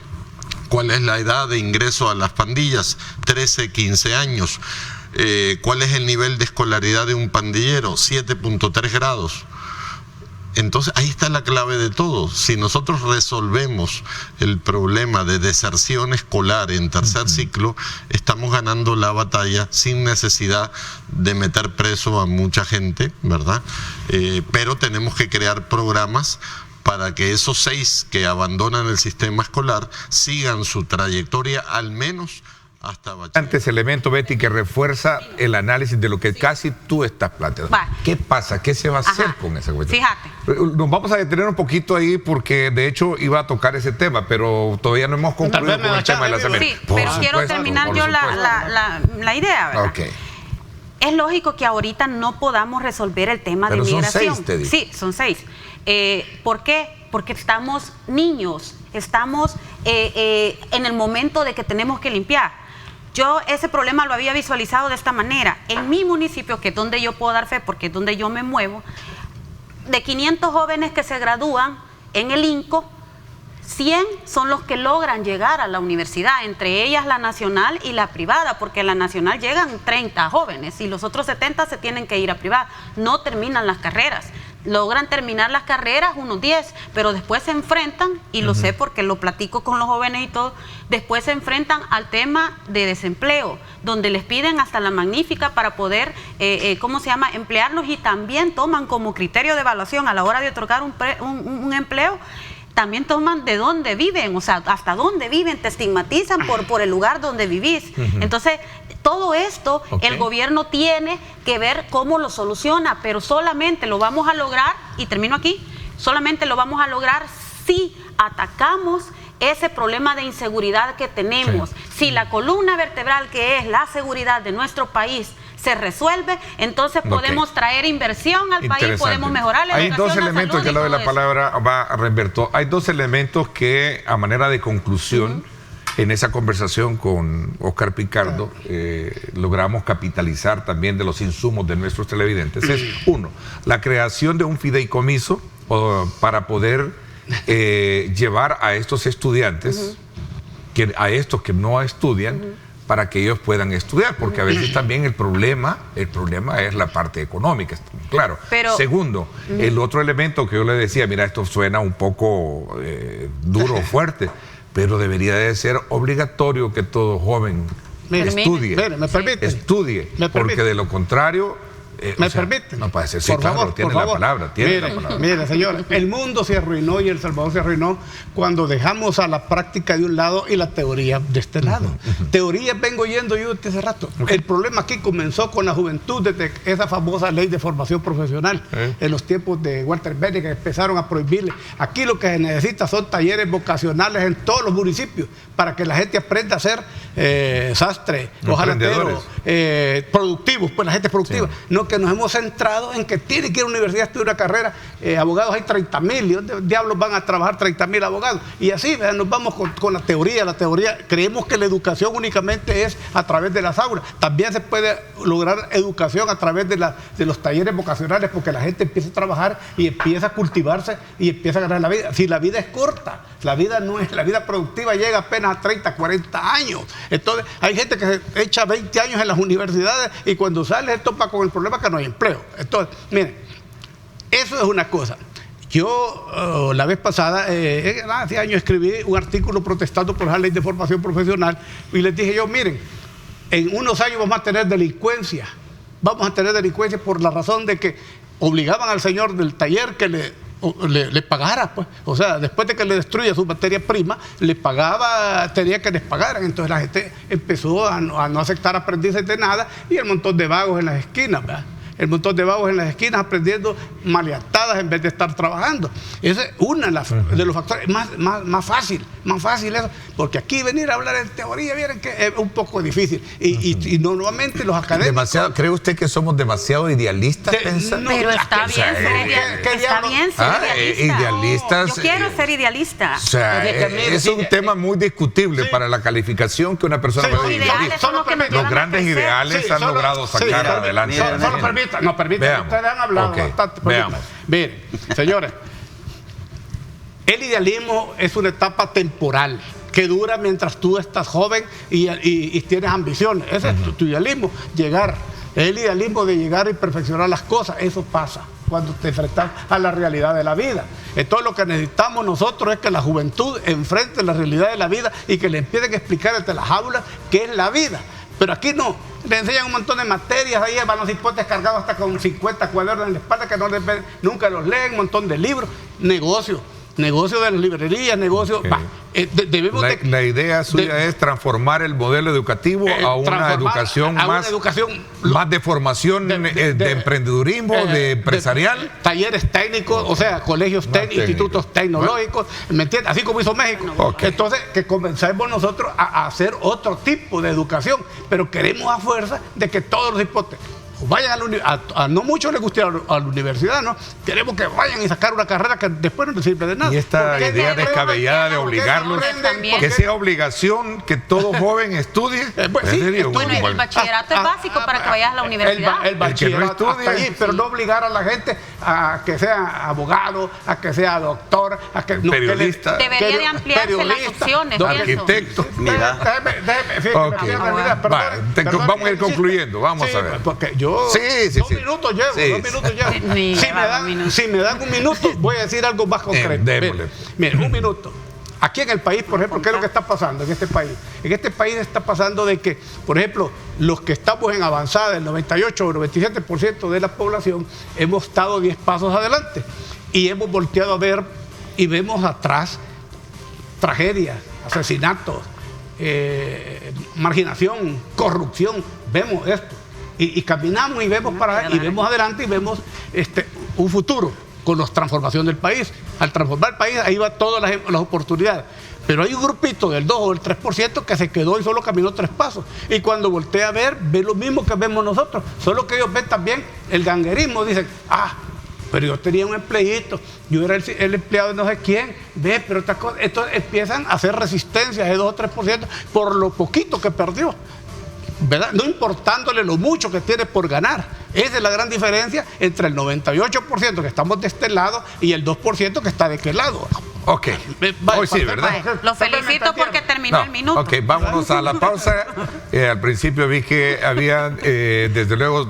¿Cuál es la edad de ingreso a las pandillas? 13, 15 años. ¿Cuál es el nivel de escolaridad de un pandillero? 7.3 grados. Entonces ahí está la clave de todo. Si nosotros resolvemos el problema de deserción escolar en tercer ciclo, estamos ganando la batalla sin necesidad de meter preso a mucha gente, ¿verdad? Pero tenemos que crear programas para que esos 6 que abandonan el sistema escolar sigan su trayectoria al menos hasta bachiller. Antes elemento, Betty, que refuerza el análisis de lo que casi tú estás planteando. ¿Qué pasa? ¿Qué se va a hacer con esa cuestión? Fíjate. Nos vamos a detener un poquito ahí, porque de hecho iba a tocar ese tema, pero todavía no hemos concluido con el tema de la semana. Sí, pero quiero terminar yo la idea, ¿verdad? Okay. es lógico que ahorita no podamos resolver el tema de migración. Son 6, te digo. Sí, son 6. ¿Por qué? Porque estamos niños, estamos en el momento de que tenemos que limpiar. Yo ese problema lo había visualizado de esta manera. En mi municipio, que es donde yo puedo dar fe, porque es donde yo me muevo, de 500 jóvenes que se gradúan en el INCO, 100 son los que logran llegar a la universidad, entre ellas la nacional y la privada, porque en la nacional llegan 30 jóvenes y los otros 70 se tienen que ir a privada. No terminan las carreras. Logran terminar las carreras unos 10, pero después se enfrentan, y lo sé porque lo platico con los jóvenes y todo, después se enfrentan al tema de desempleo, donde les piden hasta la magnífica para poder, emplearlos, y también toman como criterio de evaluación a la hora de otorgar un empleo, también toman de dónde viven, o sea, hasta dónde viven, te estigmatizan por el lugar donde vivís. Entonces, todo esto el gobierno tiene que ver cómo lo soluciona, pero solamente lo vamos a lograr, y termino aquí, solamente lo vamos a lograr si atacamos ese problema de inseguridad que tenemos. Si la columna vertebral, que es la seguridad de nuestro país, se resuelve, entonces podemos traer inversión al país, podemos mejorar la educación, hay dos elementos, que le doy la palabra a Remberto. Hay dos elementos que, a manera de conclusión, en esa conversación con Oscar Picardo, logramos capitalizar también de los insumos de nuestros televidentes. Es, uno, la creación de un fideicomiso para poder llevar a estos estudiantes, a estos que no estudian, para que ellos puedan estudiar, porque a veces también el problema es la parte económica, claro. Pero, segundo, el otro elemento que yo le decía, mira, esto suena un poco duro, fuerte, pero debería de ser obligatorio que todo joven estudie, porque de lo contrario... ¿Me permite? No puede ser, sí, por claro, favor, tiene la palabra. Mire, señores, el mundo se arruinó y El Salvador se arruinó cuando dejamos a la práctica de un lado y la teoría de este lado. Teorías vengo yendo yo desde hace rato. El problema aquí comenzó con la juventud, desde esa famosa ley de formación profesional, en los tiempos de Walter Benny, que empezaron a prohibirle. Aquí lo que se necesita son talleres vocacionales en todos los municipios, para que la gente aprenda a ser sastre, ojalatero, productivos, pues la gente productiva. No que nos hemos centrado en que tiene que ir a la universidad a estudiar una carrera. Abogados hay 30,000, ¿y dónde diablos van a trabajar 30,000 abogados? Y así, ¿verdad? Nos vamos con la teoría. La teoría, creemos que la educación únicamente es a través de las aulas. También se puede lograr educación a través de los talleres vocacionales, porque la gente empieza a trabajar y empieza a cultivarse y empieza a ganar la vida. Si la vida es corta, la vida productiva llega apenas a 30, 40 años. Entonces, hay gente que se echa 20 años en las universidades y cuando sale se topa con el problema que no hay empleo. Entonces, miren, eso es una cosa. Yo la vez pasada, hace años, escribí un artículo protestando por la ley de formación profesional y les dije yo, miren, en unos años vamos a tener delincuencia. Vamos a tener delincuencia por la razón de que obligaban al señor del taller que le pagara, pues. O sea, después de que le destruya su materia prima, le pagaba, tenía que les pagaran. Entonces la gente empezó a no aceptar aprendices de nada, y el montón de vagos en las esquinas, ¿verdad? El montón de vagos en las esquinas aprendiendo maleatadas en vez de estar trabajando. Ese es uno de los factores más fácil eso, porque aquí venir a hablar en teoría, miren que es un poco difícil. Y normalmente los académicos... ¿Cree usted que somos demasiado idealistas pensando? Pero está bien ser idealistas. Yo quiero ser idealista. O sea, es un tema muy discutible para la calificación que una persona puede idealista. Los grandes ideales han logrado sacar adelante. No, permítanme, ustedes han hablado bastante. Miren, señores, el idealismo es una etapa temporal que dura mientras tú estás joven y tienes ambiciones. Ese es tu idealismo, el idealismo de llegar y perfeccionar las cosas. Eso pasa cuando te enfrentas a la realidad de la vida. Entonces lo que necesitamos nosotros es que la juventud enfrente la realidad de la vida y que le empiecen a explicar desde las aulas qué es la vida. Pero aquí no, le enseñan un montón de materias, ahí van los hipotes cargados hasta con 50 cuadernos en la espalda que nunca los leen, un montón de libros, negocio de las librerías, La idea suya es transformar el modelo educativo a una educación más de formación, de emprendedurismo, de empresarial. Talleres técnicos, o sea, colegios técnicos, institutos tecnológicos, ¿me entiendes? Así como hizo México. Entonces, que comencemos nosotros a hacer otro tipo de educación, pero queremos a fuerza de que todos los hipotes vayan no mucho les guste a la universidad, ¿no? Queremos que vayan y sacar una carrera que después no les sirve de nada. Y esta idea descabellada de obligarlos, que sea obligación que todo joven estudie. Bueno, el bachillerato es básico para que vayas a la universidad. El bachillerato hasta allí, pero no obligar a la gente a que sea abogado, a que sea doctor, a que periodista. Debería de ampliarse las opciones. Arquitecto. Mira. Vamos a ir concluyendo, vamos a ver. Porque yo 2 minutos llevo. Si me dan un minuto, voy a decir algo más concreto. Miren, un minuto. Aquí en el país, por ejemplo, ¿qué es lo que está pasando en este país? En este país está pasando de que, por ejemplo, los que estamos en avanzada, el 98 o 97% de la población, hemos estado 10 pasos adelante y hemos volteado a ver y vemos atrás tragedias, asesinatos, marginación, corrupción, vemos esto. Y caminamos y vemos y vemos adelante y vemos un futuro con la transformación del país. Al transformar el país, ahí va todas las oportunidades. Pero hay un grupito del 2 o el 3% que se quedó y solo caminó 3 pasos. Y cuando voltea a ver, ve lo mismo que vemos nosotros. Solo que ellos ven también el ganguerismo. Dicen, pero yo tenía un empleito, yo era el empleado de no sé quién. Ve, pero estas cosas. Entonces empiezan a hacer resistencia de 2 o 3% por lo poquito que perdió, ¿verdad? No importándole lo mucho que tiene por ganar. Esa es la gran diferencia entre el 98% que estamos de este lado y el 2% que está de aquel lado. Ok, hoy sí, ¿verdad? Lo felicito porque terminó el minuto. Ok, vámonos a la pausa. Al principio vi que habían, desde luego,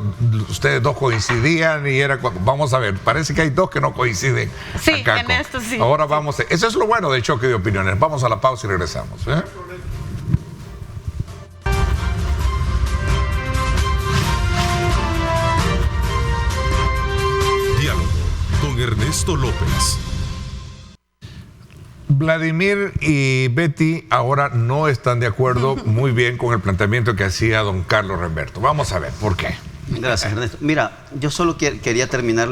ustedes dos coincidían y era, vamos a ver, parece que hay dos que no coinciden. Sí, acá en esto sí. Ahora vamos, eso es lo bueno del choque de opiniones. Vamos a la pausa y regresamos. Diálogo con Ernesto López. Vladimir y Betty ahora no están de acuerdo muy bien con el planteamiento que hacía don Carlos Remberto. Vamos a ver, ¿por qué? Gracias, Ernesto. Mira, yo solo quería terminar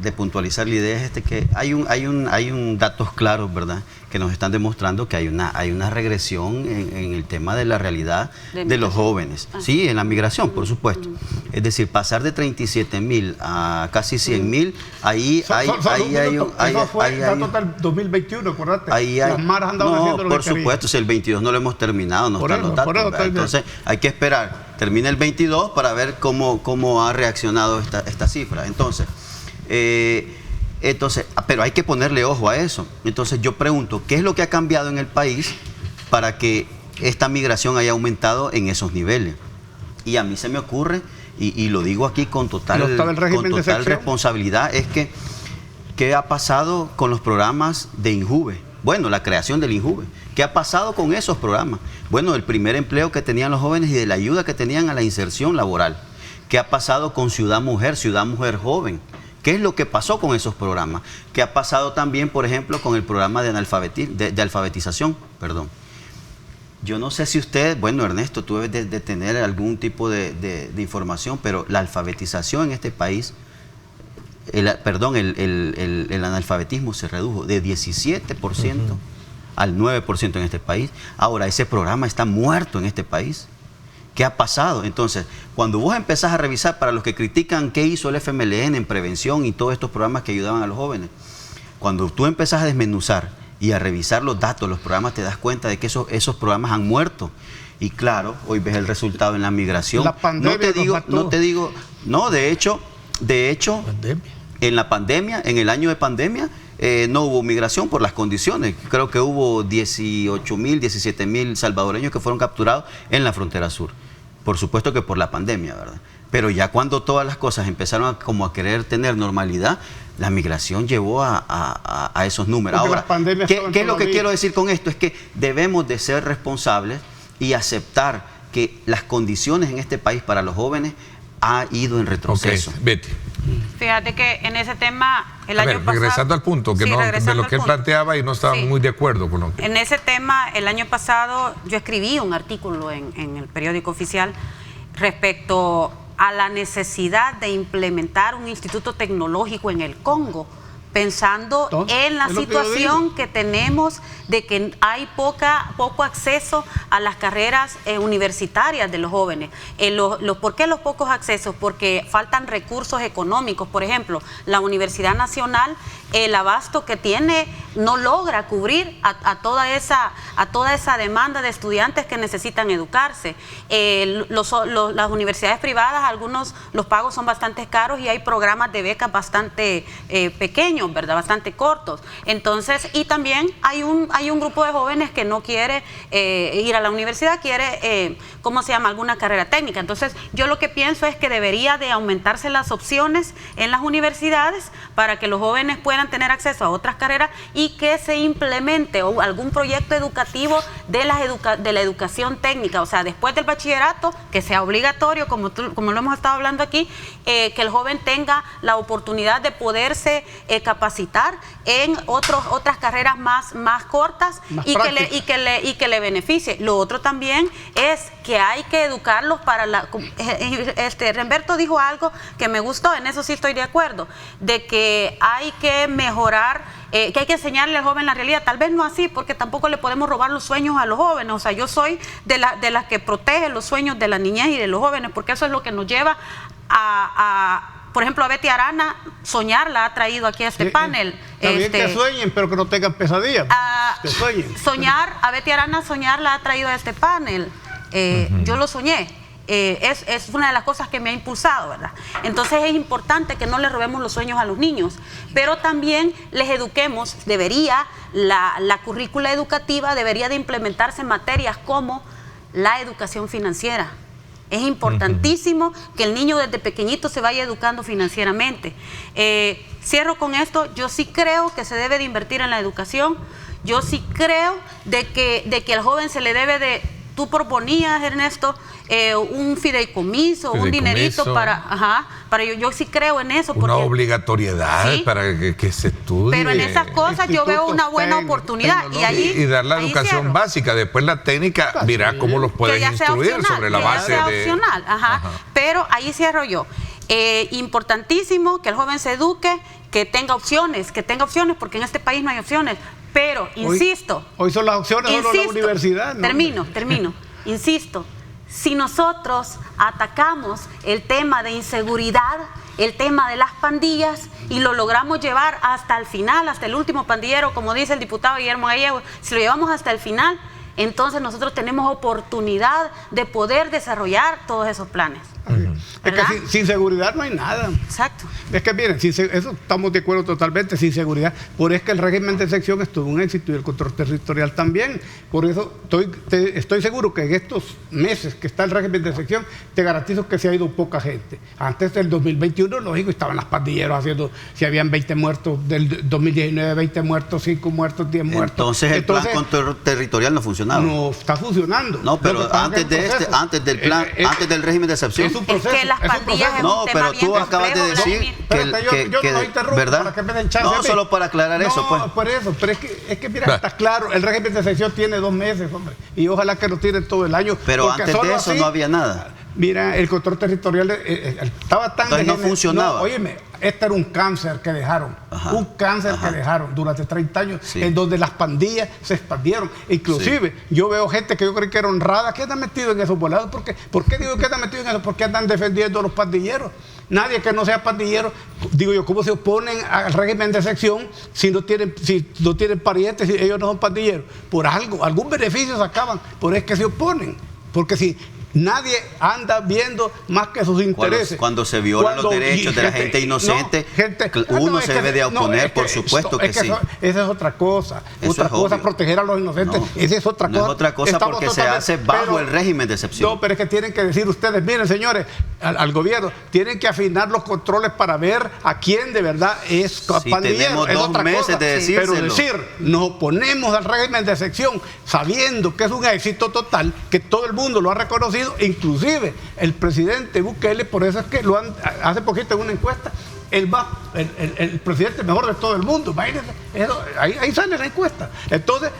de puntualizar la idea que hay un datos claros, ¿verdad?, que nos están demostrando que hay una regresión en el tema de la realidad de los jóvenes. Sí, en la migración, por supuesto. Es decir, pasar de 37.000 a casi 100.000, ahí hay eso fue total 2021, acuérdate. Las maras andaban haciendo lo que por supuesto, si el 22 no lo hemos terminado, no están los datos. Entonces, hay que esperar. Termina el 22 para ver cómo ha reaccionado esta cifra. Entonces, pero hay que ponerle ojo a eso. Entonces yo pregunto, ¿qué es lo que ha cambiado en el país para que esta migración haya aumentado en esos niveles? Y a mí se me ocurre, y lo digo aquí con total responsabilidad, es que ¿qué ha pasado con los programas de INJUVE? Bueno, la creación del INJUVE. ¿Qué ha pasado con esos programas? Bueno, el primer empleo que tenían los jóvenes y de la ayuda que tenían a la inserción laboral. ¿Qué ha pasado con Ciudad Mujer Joven? ¿Qué es lo que pasó con esos programas? ¿Qué ha pasado también, por ejemplo, con el programa de alfabetización? Perdón. Yo no sé si usted, bueno, Ernesto, tú debes de tener algún tipo de información, pero la alfabetización en este país, el analfabetismo se redujo de 17% al 9% en este país. Ahora, ese programa está muerto en este país. ¿Qué ha pasado? Entonces, cuando vos empezás a revisar, para los que critican qué hizo el FMLN en prevención y todos estos programas que ayudaban a los jóvenes, cuando tú empezás a desmenuzar y a revisar los datos, los programas, te das cuenta de que esos programas han muerto. Y claro, hoy ves el resultado en la migración. La pandemia de hecho, en la pandemia, en el año de pandemia, no hubo migración por las condiciones. Creo que hubo 18.000, 17.000 salvadoreños que fueron capturados en la frontera sur. Por supuesto que por la pandemia, ¿verdad? Pero ya cuando todas las cosas empezaron a querer tener normalidad, la migración llevó a esos números. Ahora, ¿qué es lo que quiero decir con esto? Es que debemos de ser responsables y aceptar que las condiciones en este país para los jóvenes ha ido en retroceso. Betty. Fíjate que en ese tema el año pasado... Regresando al punto, que de lo que él planteaba y no estaba muy de acuerdo con lo que... En ese tema, el año pasado yo escribí un artículo en el periódico oficial respecto a la necesidad de implementar un instituto tecnológico en el Congo pensando en la situación que tenemos de que hay poco acceso a las carreras universitarias de los jóvenes. ¿Por qué los pocos accesos? Porque faltan recursos económicos. Por ejemplo, la Universidad Nacional, el abasto que tiene no logra cubrir a toda esa demanda de estudiantes que necesitan educarse. Las universidades privadas, los pagos son bastante caros y hay programas de becas bastante pequeños, ¿verdad? Bastante cortos. Entonces, y también hay un grupo de jóvenes que no quiere ir a la universidad, quiere, alguna carrera técnica. Entonces, yo lo que pienso es que debería de aumentarse las opciones en las universidades para que los jóvenes puedan tener acceso a otras carreras y que se implemente algún proyecto educativo de la educación técnica, o sea, después del bachillerato, que sea obligatorio, como lo hemos estado hablando aquí, que el joven tenga la oportunidad de poderse capacitar en otras carreras más cortas y que le beneficie. Lo otro también es que hay que educarlos para Remberto dijo algo que me gustó, en eso sí estoy de acuerdo, de que hay que mejorar, que hay que enseñarle al joven la realidad. Tal vez no así, porque tampoco le podemos robar los sueños a los jóvenes. O sea, yo soy de las que protege los sueños de la niñez y de los jóvenes, porque eso es lo que nos lleva por ejemplo, a Betty Arana, soñar la ha traído aquí a este panel. También que sueñen, pero que no tengan pesadillas. Que sueñen. A Betty Arana, soñar la ha traído a este panel. Yo lo soñé. Es una de las cosas que me ha impulsado, ¿verdad? Entonces es importante que no le robemos los sueños a los niños, pero también les eduquemos. La currícula educativa debería de implementarse materias como la educación financiera. Es importantísimo que el niño desde pequeñito se vaya educando financieramente. Cierro con esto. Yo sí creo que se debe de invertir en la educación. Yo sí creo de que al joven se le debe de... Tú proponías, Ernesto, un fideicomiso, un dinerito para yo sí creo en eso. Una obligatoriedad, ¿sí? Para que se estudie. Pero en esas cosas yo veo una buena oportunidad. Y dar la educación básica, después la técnica, mira cómo los pueden instruir sobre la base de... opcional, Pero ahí cierro yo. Importantísimo que el joven se eduque, que tenga opciones, porque en este país no hay opciones. Pero, insisto... Hoy son las opciones, solo la universidad, ¿no? Termino. Insisto, si nosotros atacamos el tema de inseguridad, el tema de las pandillas, y lo logramos llevar hasta el final, hasta el último pandillero, como dice el diputado Guillermo Gallego, si lo llevamos hasta el final, entonces nosotros tenemos oportunidad de poder desarrollar todos esos planes. Es que sin seguridad no hay nada. Exacto. Es que miren, eso estamos de acuerdo totalmente, sin seguridad. Por eso es que el régimen de sección es todo un éxito y el control territorial también. Por eso estoy seguro que en estos meses que está el régimen de sección, te garantizo que se ha ido poca gente. Antes del 2021, lógico, estaban las pandilleros haciendo, si habían 20 muertos, del 2019 20 muertos, 5 muertos, 10 muertos. Entonces el plan control territorial no funcionaba. No, está funcionando. No, pero antes del plan, antes del régimen de excepción. Es un proceso. Es que las pandillas es no, pero tú acabas de decir que yo no interrumpo, ¿verdad? para que me den chance. No, solo para aclarar eso, pues. Por eso, pero es que mira, está claro, el régimen de sección tiene 2 meses, hombre, y ojalá que lo tiren todo el año. Pero antes de eso no había nada. Mira, el control territorial estaba tan... Entonces no funcionaba. Óyeme, este era un cáncer que dejaron, que dejaron durante 30 años, en donde las pandillas se expandieron. Inclusive, yo veo gente que yo creo que era honrada, que anda metido en esos volados. ¿Por qué digo que andan metido en eso? Porque andan defendiendo a los pandilleros. Nadie que no sea pandillero, digo yo, ¿cómo se oponen al régimen de sección si no tienen parientes, si ellos no son pandilleros? Por algún beneficio sacaban, por eso es que se oponen. Porque si... Nadie anda viendo más que sus intereses. Cuando se violan los derechos de la gente inocente, uno se debe de oponer, por supuesto que sí. Esa es otra cosa. Otra cosa es proteger a los inocentes. Esa es otra cosa. No es otra cosa porque se hace bajo el régimen de excepción. No, pero es que tienen que decir ustedes, miren señores, al gobierno, tienen que afinar los controles para ver a quién de verdad es pandillero. Tenemos 2 meses de decírselo. Pero nos oponemos al régimen de excepción sabiendo que es un éxito total, que todo el mundo lo ha reconocido, inclusive el presidente Bukele. Por eso es que hace poquito en una encuesta, el presidente mejor de todo el mundo, imagínense, ahí sale la encuesta. Entonces,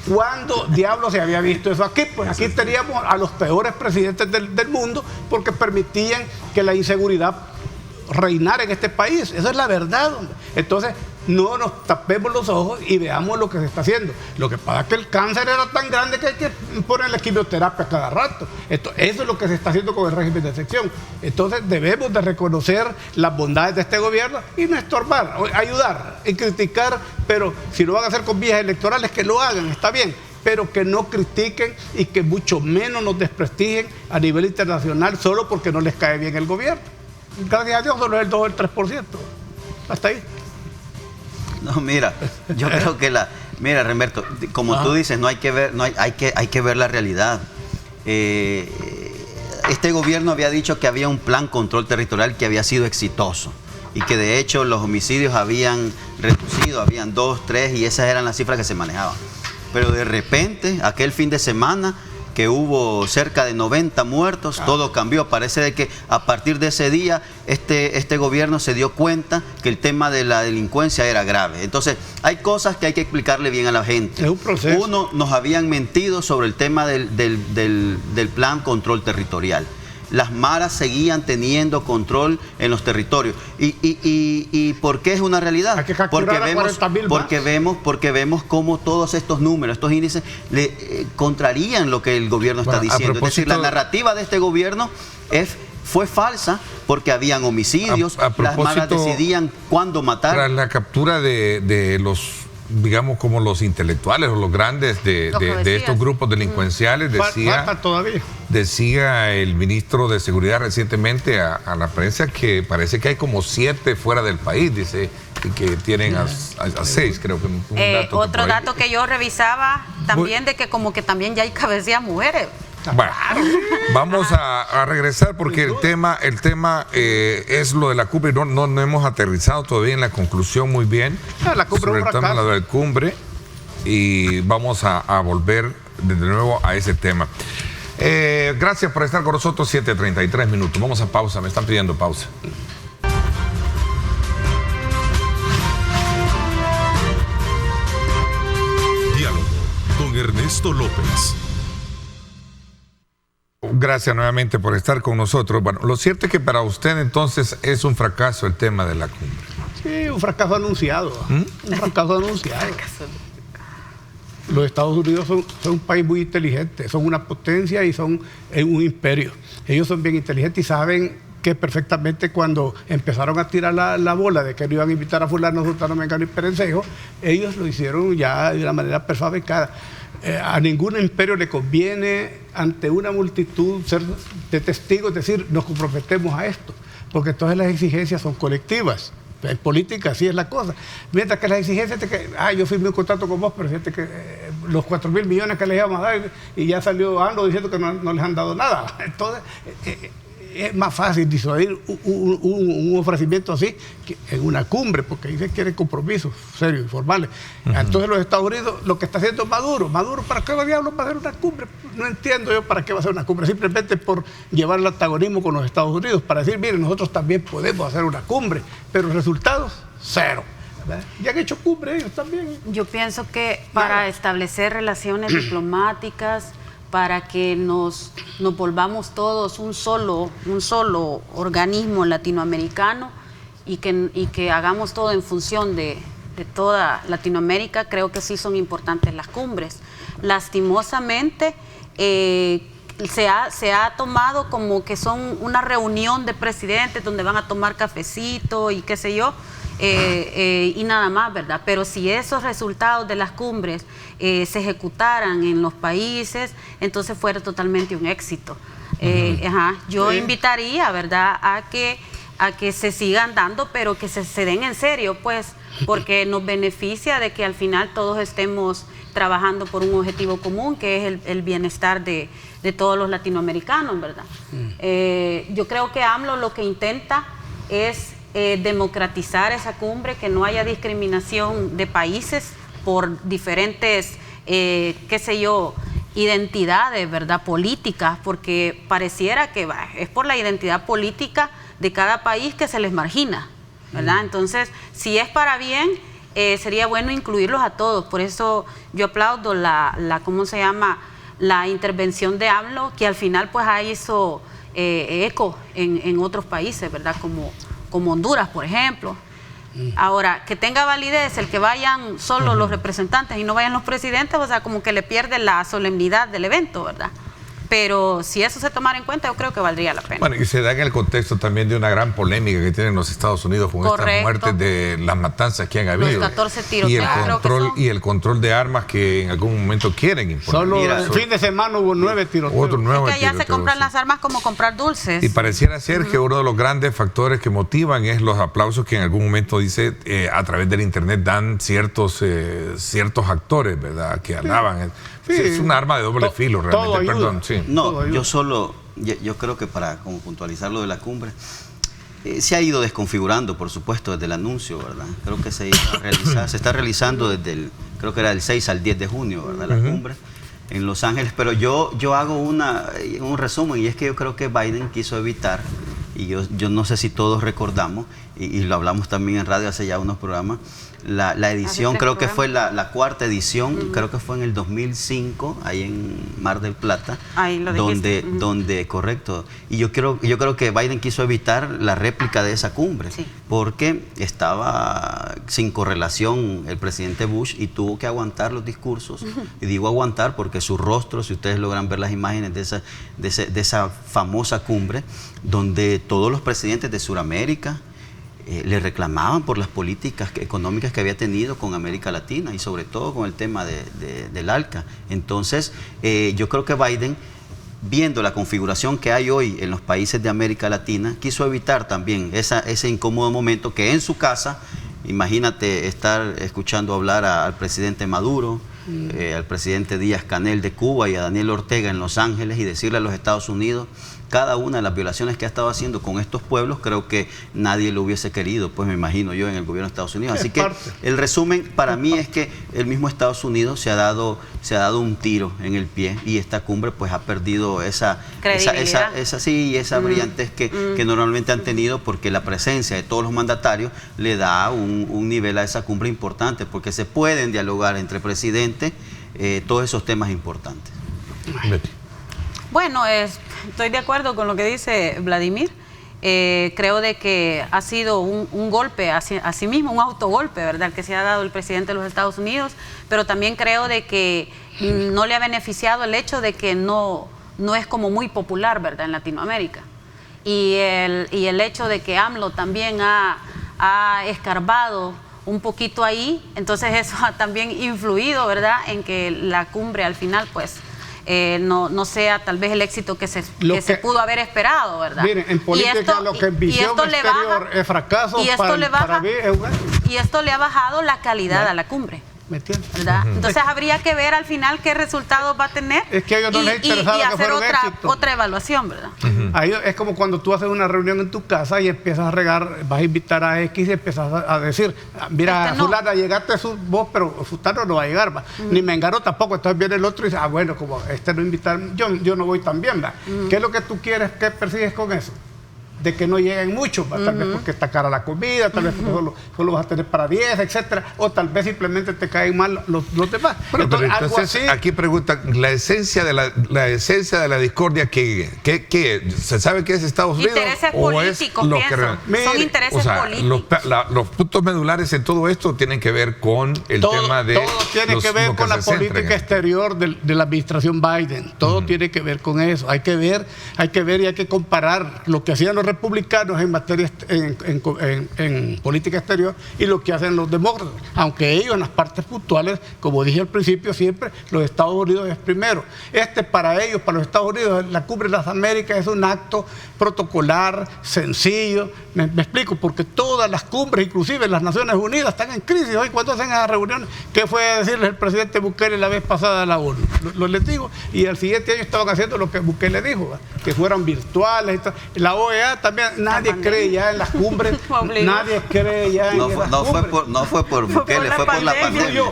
¿cuándo diablos se había visto eso aquí? Pues aquí teníamos a los peores presidentes del mundo, porque permitían que la inseguridad reinara en este país. Esa es la verdad, hombre. Entonces, no nos tapemos los ojos y veamos lo que se está haciendo. Lo que pasa es que el cáncer era tan grande que hay que ponerle quimioterapia cada rato. Eso es lo que se está haciendo con el régimen de excepción. Entonces debemos de reconocer las bondades de este gobierno y no estorbar, ayudar y criticar, pero si lo van a hacer con vías electorales, que lo hagan, está bien, pero que no critiquen y que mucho menos nos desprestigien a nivel internacional solo porque no les cae bien el gobierno. Gracias a Dios solo es el 2 o el 3%. Hasta ahí. No, mira, yo creo que mira, Remberto, como tú dices, hay que ver la realidad. Este gobierno había dicho que había un plan control territorial que había sido exitoso y que de hecho los homicidios habían reducido, habían 2, 3 y esas eran las cifras que se manejaban. Pero de repente, aquel fin de semana que hubo cerca de 90 muertos, todo cambió. Parece de que a partir de ese día este gobierno se dio cuenta que el tema de la delincuencia era grave. Entonces, hay cosas que hay que explicarle bien a la gente. Es un proceso. Uno, nos habían mentido sobre el tema del plan control territorial. Las maras seguían teniendo control en los territorios. ¿Y por qué es una realidad? Hay que capturar a 40.000 porque vemos cómo todos estos números, estos índices, contrarían lo que el gobierno está diciendo. Es decir, la narrativa de este gobierno fue falsa porque habían homicidios, las maras decidían cuándo matar. Tras la captura de los, digamos, como los intelectuales o los grandes de estos grupos delincuenciales, decía el ministro de Seguridad recientemente a la prensa que parece que hay como 7 fuera del país, dice, y que tienen a 6, creo que un dato. Otro dato que yo revisaba también, de que como que también ya hay cabecillas mujeres. Bueno, vamos a regresar porque el tema es lo de la cumbre. No hemos aterrizado todavía en la conclusión muy bien sobre el tema de la cumbre y vamos a volver de nuevo a ese tema. Gracias por estar con nosotros. 7:33 minutos. Vamos a pausa. Me están pidiendo pausa. Diálogo con Ernesto López. Gracias nuevamente por estar con nosotros. Bueno, lo cierto es que para usted entonces es un fracaso el tema de la cumbre. Sí, un fracaso anunciado. Un fracaso anunciado. Los Estados Unidos son un país muy inteligente, son una potencia y son un imperio. Ellos son bien inteligentes y saben que perfectamente cuando empezaron a tirar la bola de que no iban a invitar a fulano, sultano, mengano y perencejo, ellos lo hicieron ya de una manera prefabricada. A ningún imperio le conviene ante una multitud ser de testigos, es decir, nos comprometemos a esto, porque todas las exigencias son colectivas. En política así es la cosa. Mientras que las exigencias de que, yo firmé un contrato con vos, pero fíjate que los 4.000 millones que les íbamos a dar y ya salió AMLO diciendo que no les han dado nada. Entonces, es más fácil disuadir un ofrecimiento así que en una cumbre, porque ahí se quieren compromisos serios y formales. Entonces los Estados Unidos, lo que está haciendo Maduro, ¿para qué diablos va a hacer una cumbre? No entiendo yo para qué va a hacer una cumbre, simplemente por llevar el antagonismo con los Estados Unidos, para decir, miren, nosotros también podemos hacer una cumbre, pero resultados, cero. Ya han hecho cumbre ellos también. Yo pienso que para establecer relaciones diplomáticas, para que nos volvamos todos un solo organismo latinoamericano y que hagamos todo en función de toda Latinoamérica, creo que sí son importantes las cumbres. Lastimosamente, se ha tomado como que son una reunión de presidentes donde van a tomar cafecito y qué sé yo, y nada más, ¿verdad? Pero si esos resultados de las cumbres se ejecutaran en los países, entonces fuera totalmente un éxito. Yo invitaría, ¿verdad?, a que se sigan dando, pero que se den en serio, pues, porque nos beneficia de que al final todos estemos trabajando por un objetivo común, que es el bienestar de todos los latinoamericanos, ¿verdad? Yo creo que AMLO lo que intenta es democratizar esa cumbre, que no haya discriminación de países por diferentes, identidades, ¿verdad?, políticas, porque pareciera que es por la identidad política de cada país que se les margina, ¿verdad? Entonces, si es para bien, sería bueno incluirlos a todos. Por eso yo aplaudo la intervención de AMLO, que al final pues hizo eco en otros países, ¿verdad?, como Honduras, por ejemplo. Ahora, que tenga validez el que vayan solo los representantes y no vayan los presidentes, o sea, como que le pierde la solemnidad del evento, ¿verdad? Pero si eso se tomara en cuenta, yo creo que valdría la pena. Bueno, y se da en el contexto también de una gran polémica que tienen los Estados Unidos con estas muertes de las matanzas que han habido. Los 14 tiroteos, y el control de armas que en algún momento quieren imponer. Solo el fin de semana hubo 9 tiroteos. Otro nuevo es que allá se compran las armas como comprar dulces. Y pareciera ser que uno de los grandes factores que motivan es los aplausos que en algún momento dice a través del internet dan ciertos actores, ¿verdad? Que alaban. Sí. Es un arma de doble filo realmente. Perdón, sí. No, yo creo que para como puntualizar lo de la cumbre, se ha ido desconfigurando, por supuesto, desde el anuncio, ¿verdad? Creo que se está realizando desde creo que era del 6 al 10 de junio, ¿verdad? La cumbre en Los Ángeles, pero yo hago un resumen, y es que yo creo que Biden quiso evitar, y yo no sé si todos recordamos, y lo hablamos también en radio hace ya unos programas, la edición, creo que fue la cuarta edición, creo que fue en el 2005, ahí en Mar del Plata, ahí lo donde correcto, y yo creo que Biden quiso evitar la réplica de esa cumbre, porque estaba sin correlación el presidente Bush y tuvo que aguantar los discursos, y digo aguantar porque su rostro, si ustedes logran ver las imágenes de esa famosa cumbre, donde todos los presidentes de Sudamérica le reclamaban por las políticas económicas que había tenido con América Latina y sobre todo con el tema del ALCA. Entonces, yo creo que Biden, viendo la configuración que hay hoy en los países de América Latina, quiso evitar también ese incómodo momento que en su casa, imagínate estar escuchando hablar al presidente Maduro, al presidente Díaz-Canel de Cuba y a Daniel Ortega en Los Ángeles, y decirle a los Estados Unidos cada una de las violaciones que ha estado haciendo con estos pueblos. Creo que nadie lo hubiese querido, pues me imagino yo, en el gobierno de Estados Unidos. Así que el resumen para mí es que el mismo Estados Unidos se ha dado un tiro en el pie, y esta cumbre pues ha perdido esa brillantez que normalmente han tenido, porque la presencia de todos los mandatarios le da un nivel a esa cumbre importante, porque se pueden dialogar entre presidentes todos esos temas importantes. Bueno, estoy de acuerdo con lo que dice Vladimir. Creo de que ha sido un golpe a sí mismo, un autogolpe, ¿verdad?, que se ha dado el presidente de los Estados Unidos, pero también creo de que no le ha beneficiado el hecho de que no es como muy popular, ¿verdad?, en Latinoamérica. Y el hecho de que AMLO también ha escarbado un poquito ahí, entonces eso ha también influido, ¿verdad?, en que la cumbre al final, pues, no sea tal vez el éxito que se pudo haber esperado, ¿verdad? Miren, en política lo que en visión exterior es fracaso, para mí es bueno. Y esto le ha bajado la calidad a la cumbre. ¿Me entiendes? ¿Verdad? Entonces habría que ver al final qué resultados va a tener, es que a ellos no les interesaba y que hacer fuera otra evaluación, ¿verdad? A ellos es como cuando tú haces una reunión en tu casa y empiezas a regar, vas a invitar a X y empiezas a decir, mira, fulana, llegaste vos, pero fulano no va a llegar, ni Mengano tampoco. Entonces viene el otro y dice, bueno, como no invitaron, yo no voy también, ¿verdad? ¿Qué es lo que tú quieres, qué persigues con eso? De que no lleguen muchos, tal vez porque está cara la comida, tal vez porque solo vas a tener para 10, etcétera, o tal vez simplemente te caen mal los demás. Bueno, entonces algo así, aquí preguntan, la esencia de la discordia, ¿qué se sabe que es Estados Unidos? Intereses políticos, son intereses políticos. Los puntos medulares en todo esto tienen que ver con el tema de... Todo tiene que ver con la política exterior de la administración Biden, todo tiene que ver con eso. Hay que ver y hay que comparar lo que hacían los republicanos en materia en política exterior y lo que hacen los demócratas, aunque ellos en las partes puntuales, como dije al principio, siempre los Estados Unidos es primero. Para ellos, para los Estados Unidos, la Cumbre de las Américas es un acto protocolar, sencillo. Me explico, porque todas las cumbres, inclusive las Naciones Unidas, están en crisis. Hoy, cuando hacen esas reuniones, ¿qué fue a decirles el presidente Bukele la vez pasada a la ONU? Lo les digo, y al siguiente año estaban haciendo lo que Bukele dijo, ¿verdad?, que fueran virtuales. La OEA también, nadie cree ya en las cumbres, nadie cree ya en las cumbres. No fue por Bukele, fue por la pandemia.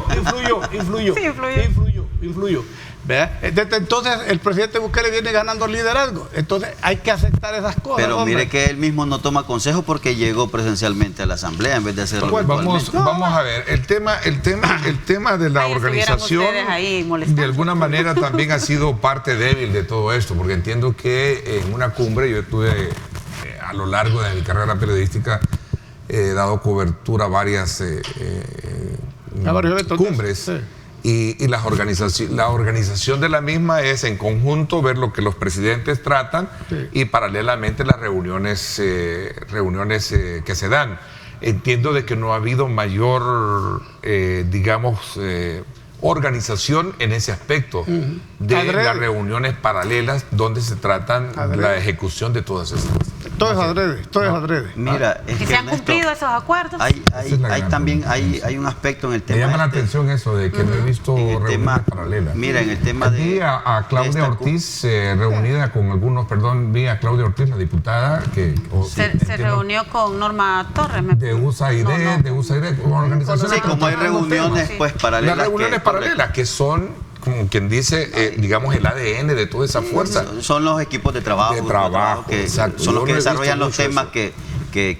Influyó. Desde entonces el presidente Bukele viene ganando liderazgo, entonces hay que aceptar esas cosas. Pero mire que él mismo no toma consejo porque llegó presencialmente a la asamblea en vez de hacerlo vamos a ver, el tema de la organización de alguna manera también ha sido parte débil de todo esto, porque entiendo que en una cumbre yo estuve a lo largo de mi carrera periodística dado cobertura a varias cumbres. Sí. Y la organización de la misma es en conjunto ver lo que los presidentes tratan, sí, y paralelamente las reuniones que se dan. Entiendo de que no ha habido mayor, organización en ese aspecto de las reuniones paralelas donde se tratan la ejecución de todas esas. Todo es adrede. Mira, ¿Y se han cumplido esos acuerdos? Hay un aspecto en el tema. Me llama la atención eso de que no he visto reuniones paralelas. Mira, en el tema de... Vi a Claudia Ortiz reunida con algunos, vi a Claudia Ortiz, la diputada, que... Se reunió con Norma Torres. De USAID, organizaciones. Sí, como hay reuniones pues paralelas. Las reuniones paralelas que son, como quien dice, digamos, el ADN de toda esa fuerza. Son los equipos de trabajo que son los que desarrollan los temas que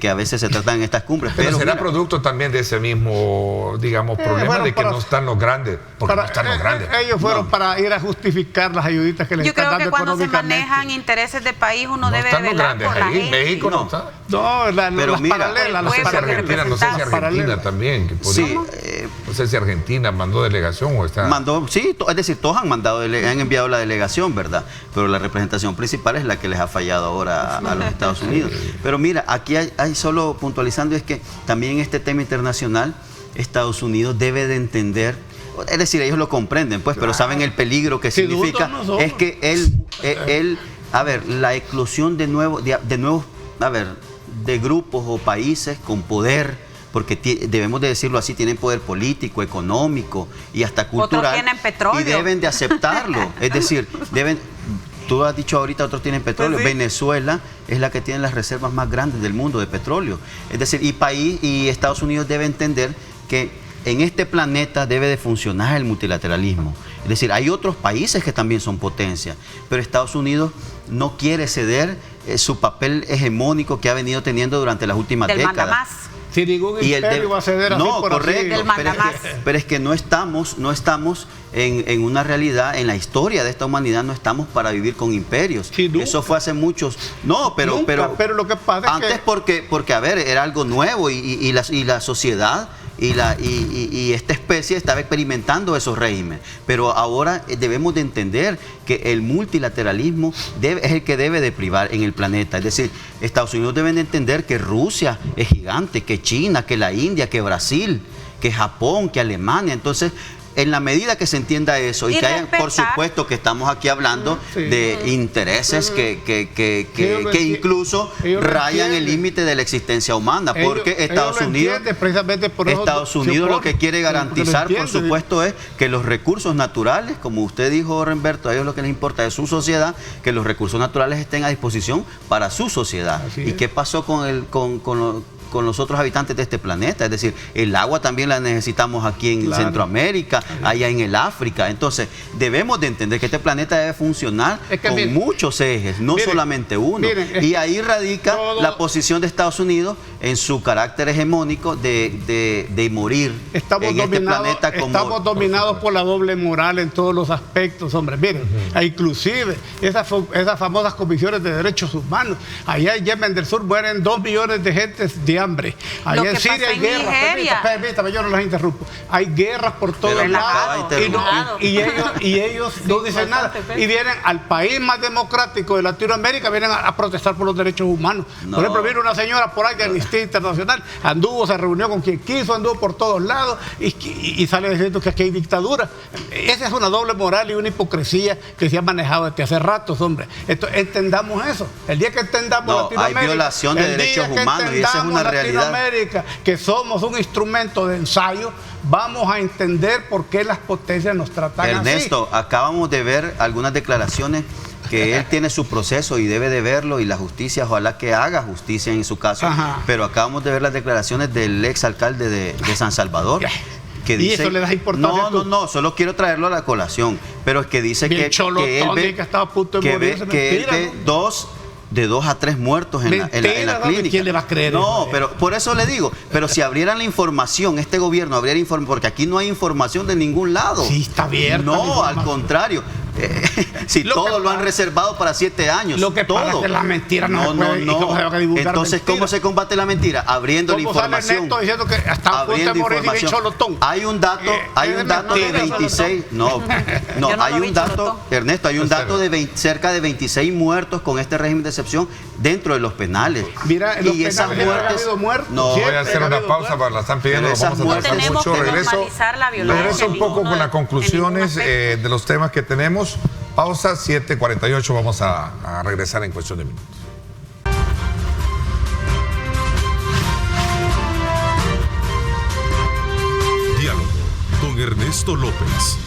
a veces se tratan en estas cumbres. Pero será producto también de ese mismo, problema de que no están los grandes, porque no están los grandes. Ellos fueron para ir a justificar las ayuditas que les están dando económicamente. Yo creo que cuando se manejan intereses de país, uno debe velar por la gente. México no está. No, las paralelas. No sé si Argentina también. Sí. No sé si Argentina mandó delegación o está... Sí, es decir, todos han enviado la delegación, ¿verdad? Pero la representación principal es la que les ha fallado ahora a los Estados Unidos. Pero mira, aquí hay solo puntualizando, es que también este tema internacional, Estados Unidos debe de entender, es decir, ellos lo comprenden, pues, pero saben el peligro que significa, es que él, la eclosión de nuevos, de grupos o países con poder, porque debemos de decirlo así, tienen poder político, económico y hasta cultural. Otros tienen petróleo. Y deben de aceptarlo. Es decir, tú has dicho ahorita, otros tienen petróleo. Pues sí. Venezuela es la que tiene las reservas más grandes del mundo de petróleo. Es decir, y Estados Unidos debe entender que en este planeta debe de funcionar el multilateralismo. Es decir, hay otros países que también son potencias, pero Estados Unidos no quiere ceder su papel hegemónico que ha venido teniendo durante las últimas décadas. Mandamás. Si ningún imperio va a ceder así por correcto, así. pero es que no estamos en una realidad, en la historia de esta humanidad no estamos para vivir con imperios. Sí, eso fue hace muchos... No, pero lo que pasa antes es que... porque era algo nuevo y la sociedad y esta especie estaba experimentando esos regímenes. Pero ahora debemos de entender que el multilateralismo es el que debe de privar en el planeta. Es decir, Estados Unidos deben de entender que Rusia es gigante, que China, que la India, que Brasil, que Japón, que Alemania. Entonces, en la medida que se entienda eso y que haya, por supuesto que estamos aquí hablando de intereses que incluso rayan el límite de la existencia humana, porque Estados Unidos lo que quiere garantizar, por supuesto, es que los recursos naturales, como usted dijo, Renberto, a ellos lo que les importa es su sociedad, que los recursos naturales estén a disposición para su sociedad. ¿Y qué pasó con los otros habitantes de este planeta? Es decir, el agua también la necesitamos aquí en Centroamérica, allá en el África. Entonces, debemos de entender que este planeta debe funcionar con muchos ejes, no solamente uno. Y ahí radica la posición de Estados Unidos en su carácter hegemónico de morir en este planeta. Estamos dominados por la doble moral en todos los aspectos, hombre. Miren, inclusive esas famosas comisiones de derechos humanos. Allá en Yemen del Sur mueren 2 millones de gentes de hambre. Allá en Siria hay guerras. Permítame, yo no las interrumpo. Hay guerras por todos lados y ellos no dicen nada. Y vienen al país más democrático de Latinoamérica, vienen a protestar por los derechos humanos. Por ejemplo, viene una señora por ahí de Amnistía Internacional, se reunió con quien quiso, anduvo por todos lados y sale diciendo que aquí hay dictadura. Esa es una doble moral y una hipocresía que se ha manejado desde hace ratos, hombre. Entendamos eso. El día que entendamos Latinoamérica, hay violación de derechos humanos y esa es una Latinoamérica, que somos un instrumento de ensayo, vamos a entender por qué las potencias nos tratan así. Ernesto, acabamos de ver algunas declaraciones que él tiene su proceso y debe de verlo, y la justicia, ojalá que haga justicia en su caso. Pero acabamos de ver las declaraciones del ex alcalde de San Salvador. Que dice, ¿y eso le das importancia? No, solo quiero traerlo a la colación, pero es que dice que él ve de 2 a 3 muertos en la clínica. ¿Quién le va a creer? No, pero por eso le digo, pero si abrieran la información, este gobierno abriera información, porque aquí no hay información de ningún lado. Sí, está abierta. No, al contrario. Si todos lo han reservado para 7 años. Lo que pasa es que la mentira no puede, ¿y cómo se va a divulgar Entonces, mentira? ¿cómo se combate la mentira? Abriendo la información. Sale Neto diciendo que hasta Abriendo información. Hay un dato, de 26. Hay un dato, Ernesto, hay un dato de cerca de 26 muertos con este régimen de excepción dentro de los penales. Mira, en los y esas penales muertes. No, voy a hacer una pausa, para la están pidiendo, lo vamos a hacer mucho. Regreso un poco con las conclusiones de los temas que tenemos. Pausa, 7:48, vamos a regresar en cuestión de minutos. Diálogo con Ernesto López.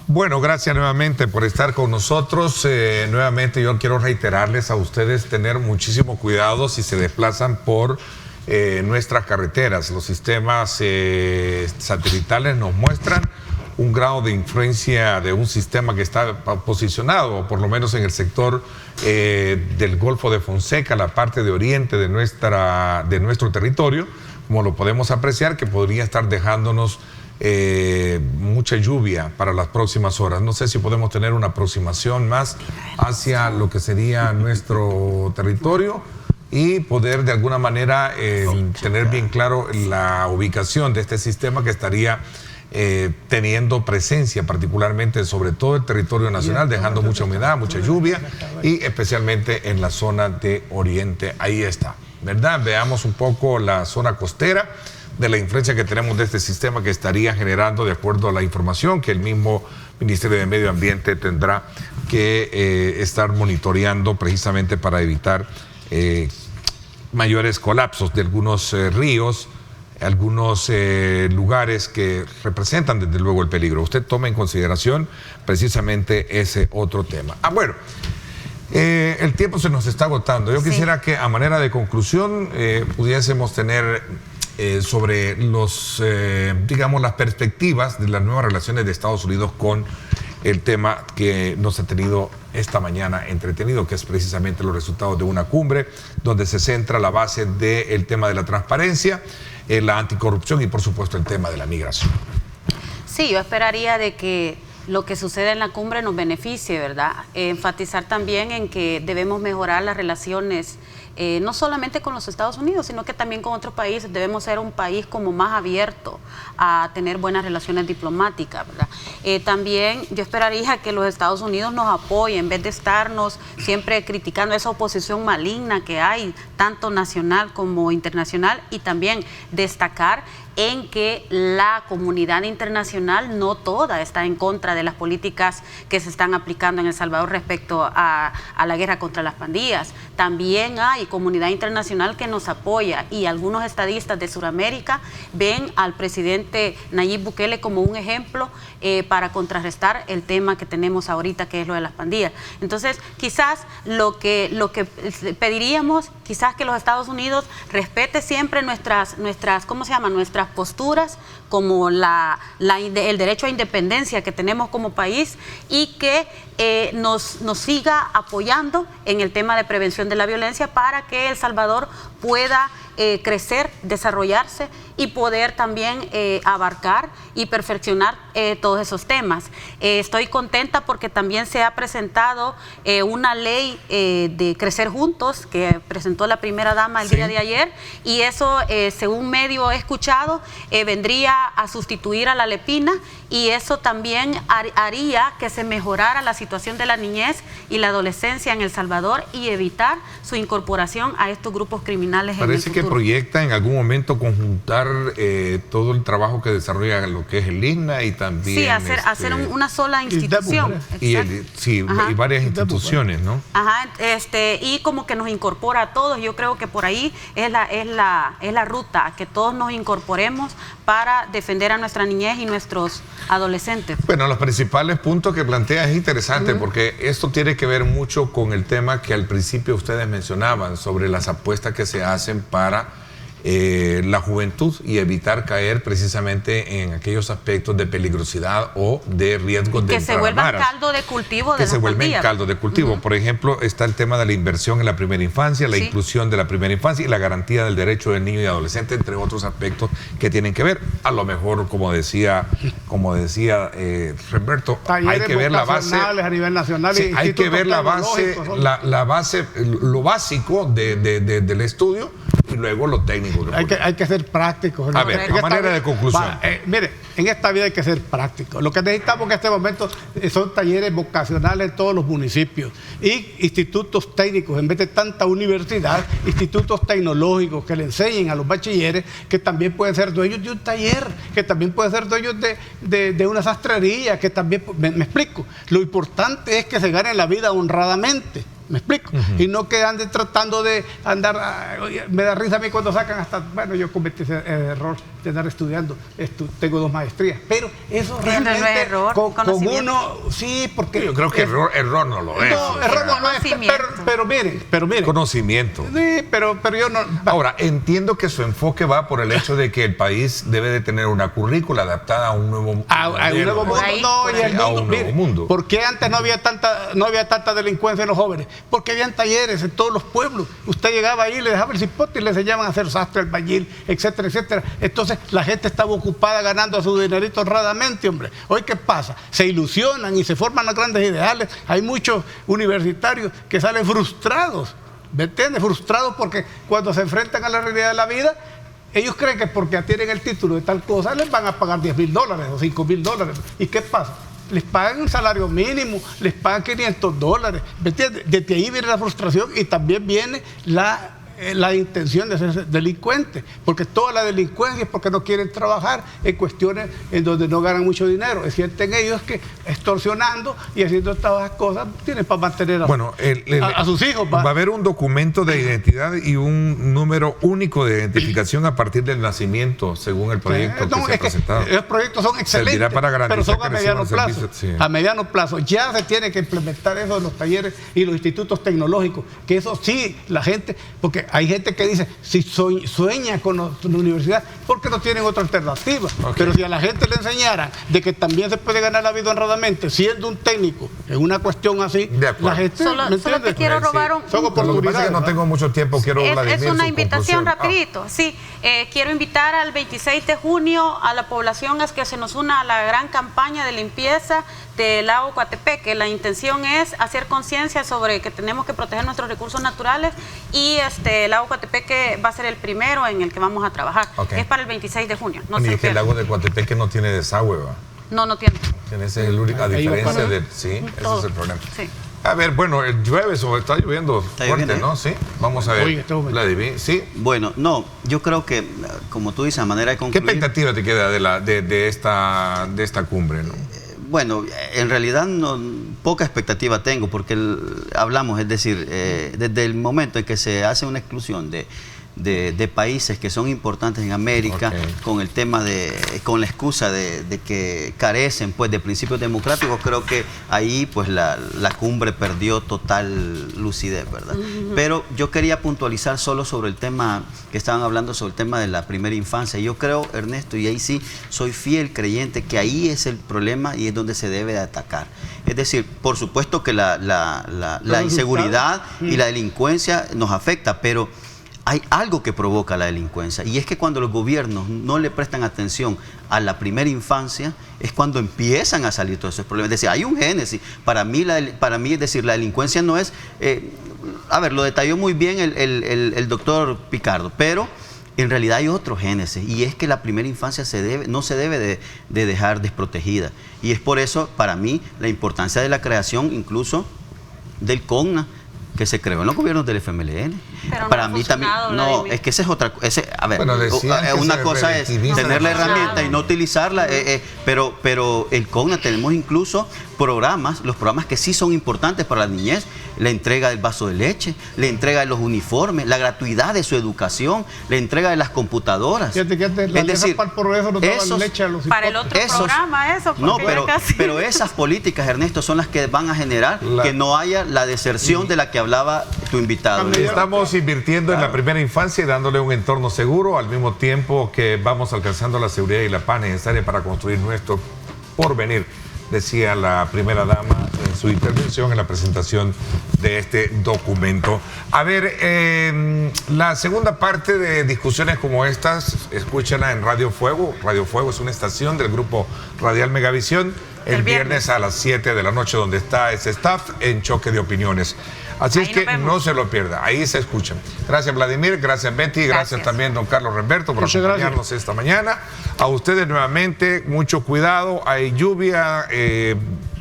Bueno, gracias nuevamente por estar con nosotros. Nuevamente yo quiero reiterarles a ustedes tener muchísimo cuidado si se desplazan por nuestras carreteras. Los sistemas satelitales nos muestran un grado de influencia de un sistema que está posicionado, por lo menos en el sector del Golfo de Fonseca, la parte de oriente de nuestro territorio, como lo podemos apreciar, que podría estar dejándonos mucha lluvia para las próximas horas. No sé si podemos tener una aproximación más hacia lo que sería nuestro territorio y poder de alguna manera tener bien claro la ubicación de este sistema que estaría teniendo presencia particularmente sobre todo el territorio nacional, dejando mucha humedad, mucha lluvia y especialmente en la zona de oriente. Ahí está, ¿verdad? Veamos un poco la zona costera de la influencia que tenemos de este sistema que estaría generando, de acuerdo a la información que el mismo Ministerio de Medio Ambiente tendrá que estar monitoreando precisamente para evitar mayores colapsos de algunos ríos, algunos lugares que representan desde luego el peligro. Usted toma en consideración precisamente ese otro tema. Bueno, el tiempo se nos está agotando. Yo quisiera que a manera de conclusión pudiésemos tener sobre los, digamos, las perspectivas de las nuevas relaciones de Estados Unidos con el tema que nos ha tenido esta mañana entretenido, que es precisamente los resultados de una cumbre donde se centra la base del tema de la transparencia, la anticorrupción y por supuesto el tema de la migración. Sí, yo esperaría de que lo que sucede en la cumbre nos beneficie, ¿verdad? Enfatizar también en que debemos mejorar las relaciones no solamente con los Estados Unidos, sino que también con otros países. Debemos ser un país como más abierto a tener buenas relaciones diplomáticas, ¿verdad? También yo esperaría que los Estados Unidos nos apoyen, en vez de estarnos siempre criticando esa oposición maligna que hay, tanto nacional como internacional, y también destacar en que la comunidad internacional no toda está en contra de las políticas que se están aplicando en El Salvador respecto a la guerra contra las pandillas. También hay comunidad internacional que nos apoya y algunos estadistas de Sudamérica ven al presidente Nayib Bukele como un ejemplo para contrarrestar el tema que tenemos ahorita, que es lo de las pandillas. Entonces, quizás lo que pediríamos, quizás que los Estados Unidos respete siempre nuestras ¿cómo se llama? Nuestras posturas, como el derecho a independencia que tenemos como país, y que nos siga apoyando en el tema de prevención de la violencia para que El Salvador pueda crecer, desarrollarse y poder también abarcar y perfeccionar todos esos temas. Estoy contenta porque también se ha presentado una ley de Crecer Juntos que presentó la primera dama el día de ayer, y eso, según medio he escuchado, vendría a sustituir a la Lepina, y eso también haría que se mejorara la situación de la niñez y la adolescencia en El Salvador y evitar su incorporación a estos grupos criminales. Parece que proyecta en algún momento conjuntar todo el trabajo que desarrolla lo que es el INAH y también... Sí, hacer una sola institución. Y varias instituciones, ¿no? Ajá, y como que nos incorpora a todos. Yo creo que por ahí es la ruta, que todos nos incorporemos para defender a nuestra niñez y nuestros adolescentes. Bueno, los principales puntos que plantea es interesante porque esto tiene que ver mucho con el tema que al principio ustedes mencionaban sobre las apuestas que se hacen para la juventud y evitar caer precisamente en aquellos aspectos de peligrosidad o de riesgos de que se vuelvan maras, caldo de cultivo de que las se vuelven pandillas. caldo de cultivo. Por ejemplo, está el tema de la inversión en la primera infancia, la inclusión de la primera infancia y la garantía del derecho del niño y adolescente, entre otros aspectos que tienen que ver. A lo mejor, como decía Roberto, hay que ver la base a nivel nacional, sí, hay que ver la base, lo básico del estudio y luego lo técnico. Hay que ser prácticos. A ver, a manera de conclusión. Mire, en esta vida hay que ser prácticos. Lo que necesitamos en este momento son talleres vocacionales en todos los municipios y institutos técnicos, en vez de tanta universidad, institutos tecnológicos que le enseñen a los bachilleres que también pueden ser dueños de un taller, que también pueden ser dueños de una sastrería, que también, me explico. Lo importante es que se gane la vida honradamente. ¿Me explico? Y no que anden tratando de andar... me da risa a mí cuando sacan hasta... Bueno, yo cometí ese error de andar estudiando. Tengo 2 maestrías. Pero eso realmente... No es error, con uno... Sí, porque... Yo creo que error no lo es. No, error no es. Pero miren. Conocimiento. Sí, pero yo no... Ahora, entiendo que su enfoque va por el hecho de que el país debe de tener una currícula adaptada a un nuevo mundo. A un nuevo mundo. No, y el mundo, a un nuevo mundo. ¿Por qué antes no había tanta delincuencia en los jóvenes? Porque habían talleres en todos los pueblos. Usted llegaba ahí, le dejaba el cipote y le enseñaban a hacer sastre, albañil, etcétera, etcétera. Entonces la gente estaba ocupada ganando su dinerito honradamente, hombre. Hoy, ¿qué pasa? Se ilusionan y se forman los grandes ideales. Hay muchos universitarios que salen frustrados, ¿me entiendes? Frustrados porque cuando se enfrentan a la realidad de la vida, ellos creen que porque tienen el título de tal cosa les van a pagar $10,000 o $5,000. ¿Y qué pasa? Les pagan un salario mínimo, les pagan $500, ¿me entiendes? Desde ahí viene la frustración y también viene la intención de ser delincuente, porque toda la delincuencia es porque no quieren trabajar en cuestiones en donde no ganan mucho dinero. Sienten ellos que extorsionando y haciendo estas cosas tienen para mantener a sus hijos. Va a haber un documento de identidad y un número único de identificación a partir del nacimiento, según el proyecto que se ha presentado. Los proyectos son excelentes, pero son a mediano plazo. A mediano plazo. Ya se tiene que implementar eso en los talleres y los institutos tecnológicos, que eso sí, la gente, porque hay gente que dice, si sueña con la universidad, porque no tienen otra alternativa. Pero si a la gente le enseñaran de que también se puede ganar la vida honradamente siendo un técnico en una cuestión así, la gente... Solo te quiero robar son oportunidades. No tengo mucho tiempo, quiero es una invitación rapidito. Sí, quiero invitar al 26 de junio a la población a que se nos una a la gran campaña de limpieza del lago Coatepeque. La intención es hacer conciencia sobre que tenemos que proteger nuestros recursos naturales y el lago Coatepeque va a ser el primero en el que vamos a trabajar. Es para el 26 de junio. No y es que el lago de Coatepeque no tiene desagüe, ¿va? No tiene. Esa es la única diferencia. Sí, ese es el problema. Sí. A ver, bueno, llueve o está lloviendo fuerte, ¿no? Sí, vamos a ver. Sí. Bueno, no, yo creo que, como tú dices, a manera de concluir... ¿Qué expectativa te queda de esta cumbre, no? Bueno, en realidad poca expectativa tengo porque hablamos, es decir, desde el momento en que se hace una exclusión de países que son importantes en América, con el tema con la excusa de que carecen pues de principios democráticos, creo que ahí pues la cumbre perdió total lucidez, ¿verdad? Pero yo quería puntualizar solo sobre el tema que estaban hablando, sobre el tema de la primera infancia. Yo creo, Ernesto, y ahí sí soy fiel creyente que ahí es el problema y es donde se debe de atacar. Es decir, por supuesto que la inseguridad y la delincuencia nos afecta, pero hay algo que provoca la delincuencia y es que cuando los gobiernos no le prestan atención a la primera infancia es cuando empiezan a salir todos esos problemas. Es decir, hay un génesis. Para mí, es decir, la delincuencia no es... lo detalló muy bien el doctor Picardo, pero en realidad hay otro génesis y es que la primera infancia no se debe de dejar desprotegida. Y es por eso, para mí, la importancia de la creación incluso del CONNA, que se creó en los gobiernos del FMLN. Pero para mí también, no, es que esa es otra cosa. Una cosa es tener la herramienta y no utilizarla, pero el CONNA tenemos incluso programas que sí son importantes para la niñez, la entrega del vaso de leche, la entrega de los uniformes, la gratuidad de su educación, la entrega de las computadoras. Fíjate que antes la leche a los para el otro programa eso. No, pero esas políticas, Ernesto, son las que van a generar que no haya la deserción de la que hablaba tu invitado. Estamos invirtiendo en la primera infancia y dándole un entorno seguro, al mismo tiempo que vamos alcanzando la seguridad y la paz necesaria para construir nuestro porvenir, decía la primera dama en su intervención en la presentación de este documento. A ver, la segunda parte de discusiones como estas, escúchenla en Radio Fuego. Radio Fuego es una estación del grupo Radial Megavisión, el viernes a las 7 de la noche, donde está ese staff en choque de opiniones. Así es que no se lo pierda, ahí se escuchan. Gracias, Vladimir, gracias, Betty, gracias también, don Carlos Remberto, por acompañarnos esta mañana. A ustedes nuevamente, mucho cuidado, hay lluvia,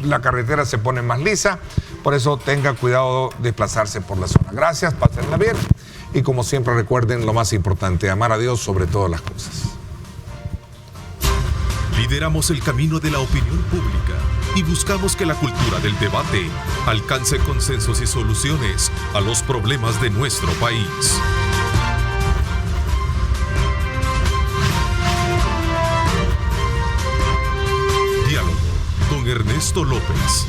la carretera se pone más lisa, por eso tenga cuidado de desplazarse por la zona. Gracias, pásenla bien y como siempre recuerden lo más importante, amar a Dios sobre todas las cosas. Lideramos el camino de la opinión pública y buscamos que la cultura del debate alcance consensos y soluciones a los problemas de nuestro país. Diálogo con Ernesto López.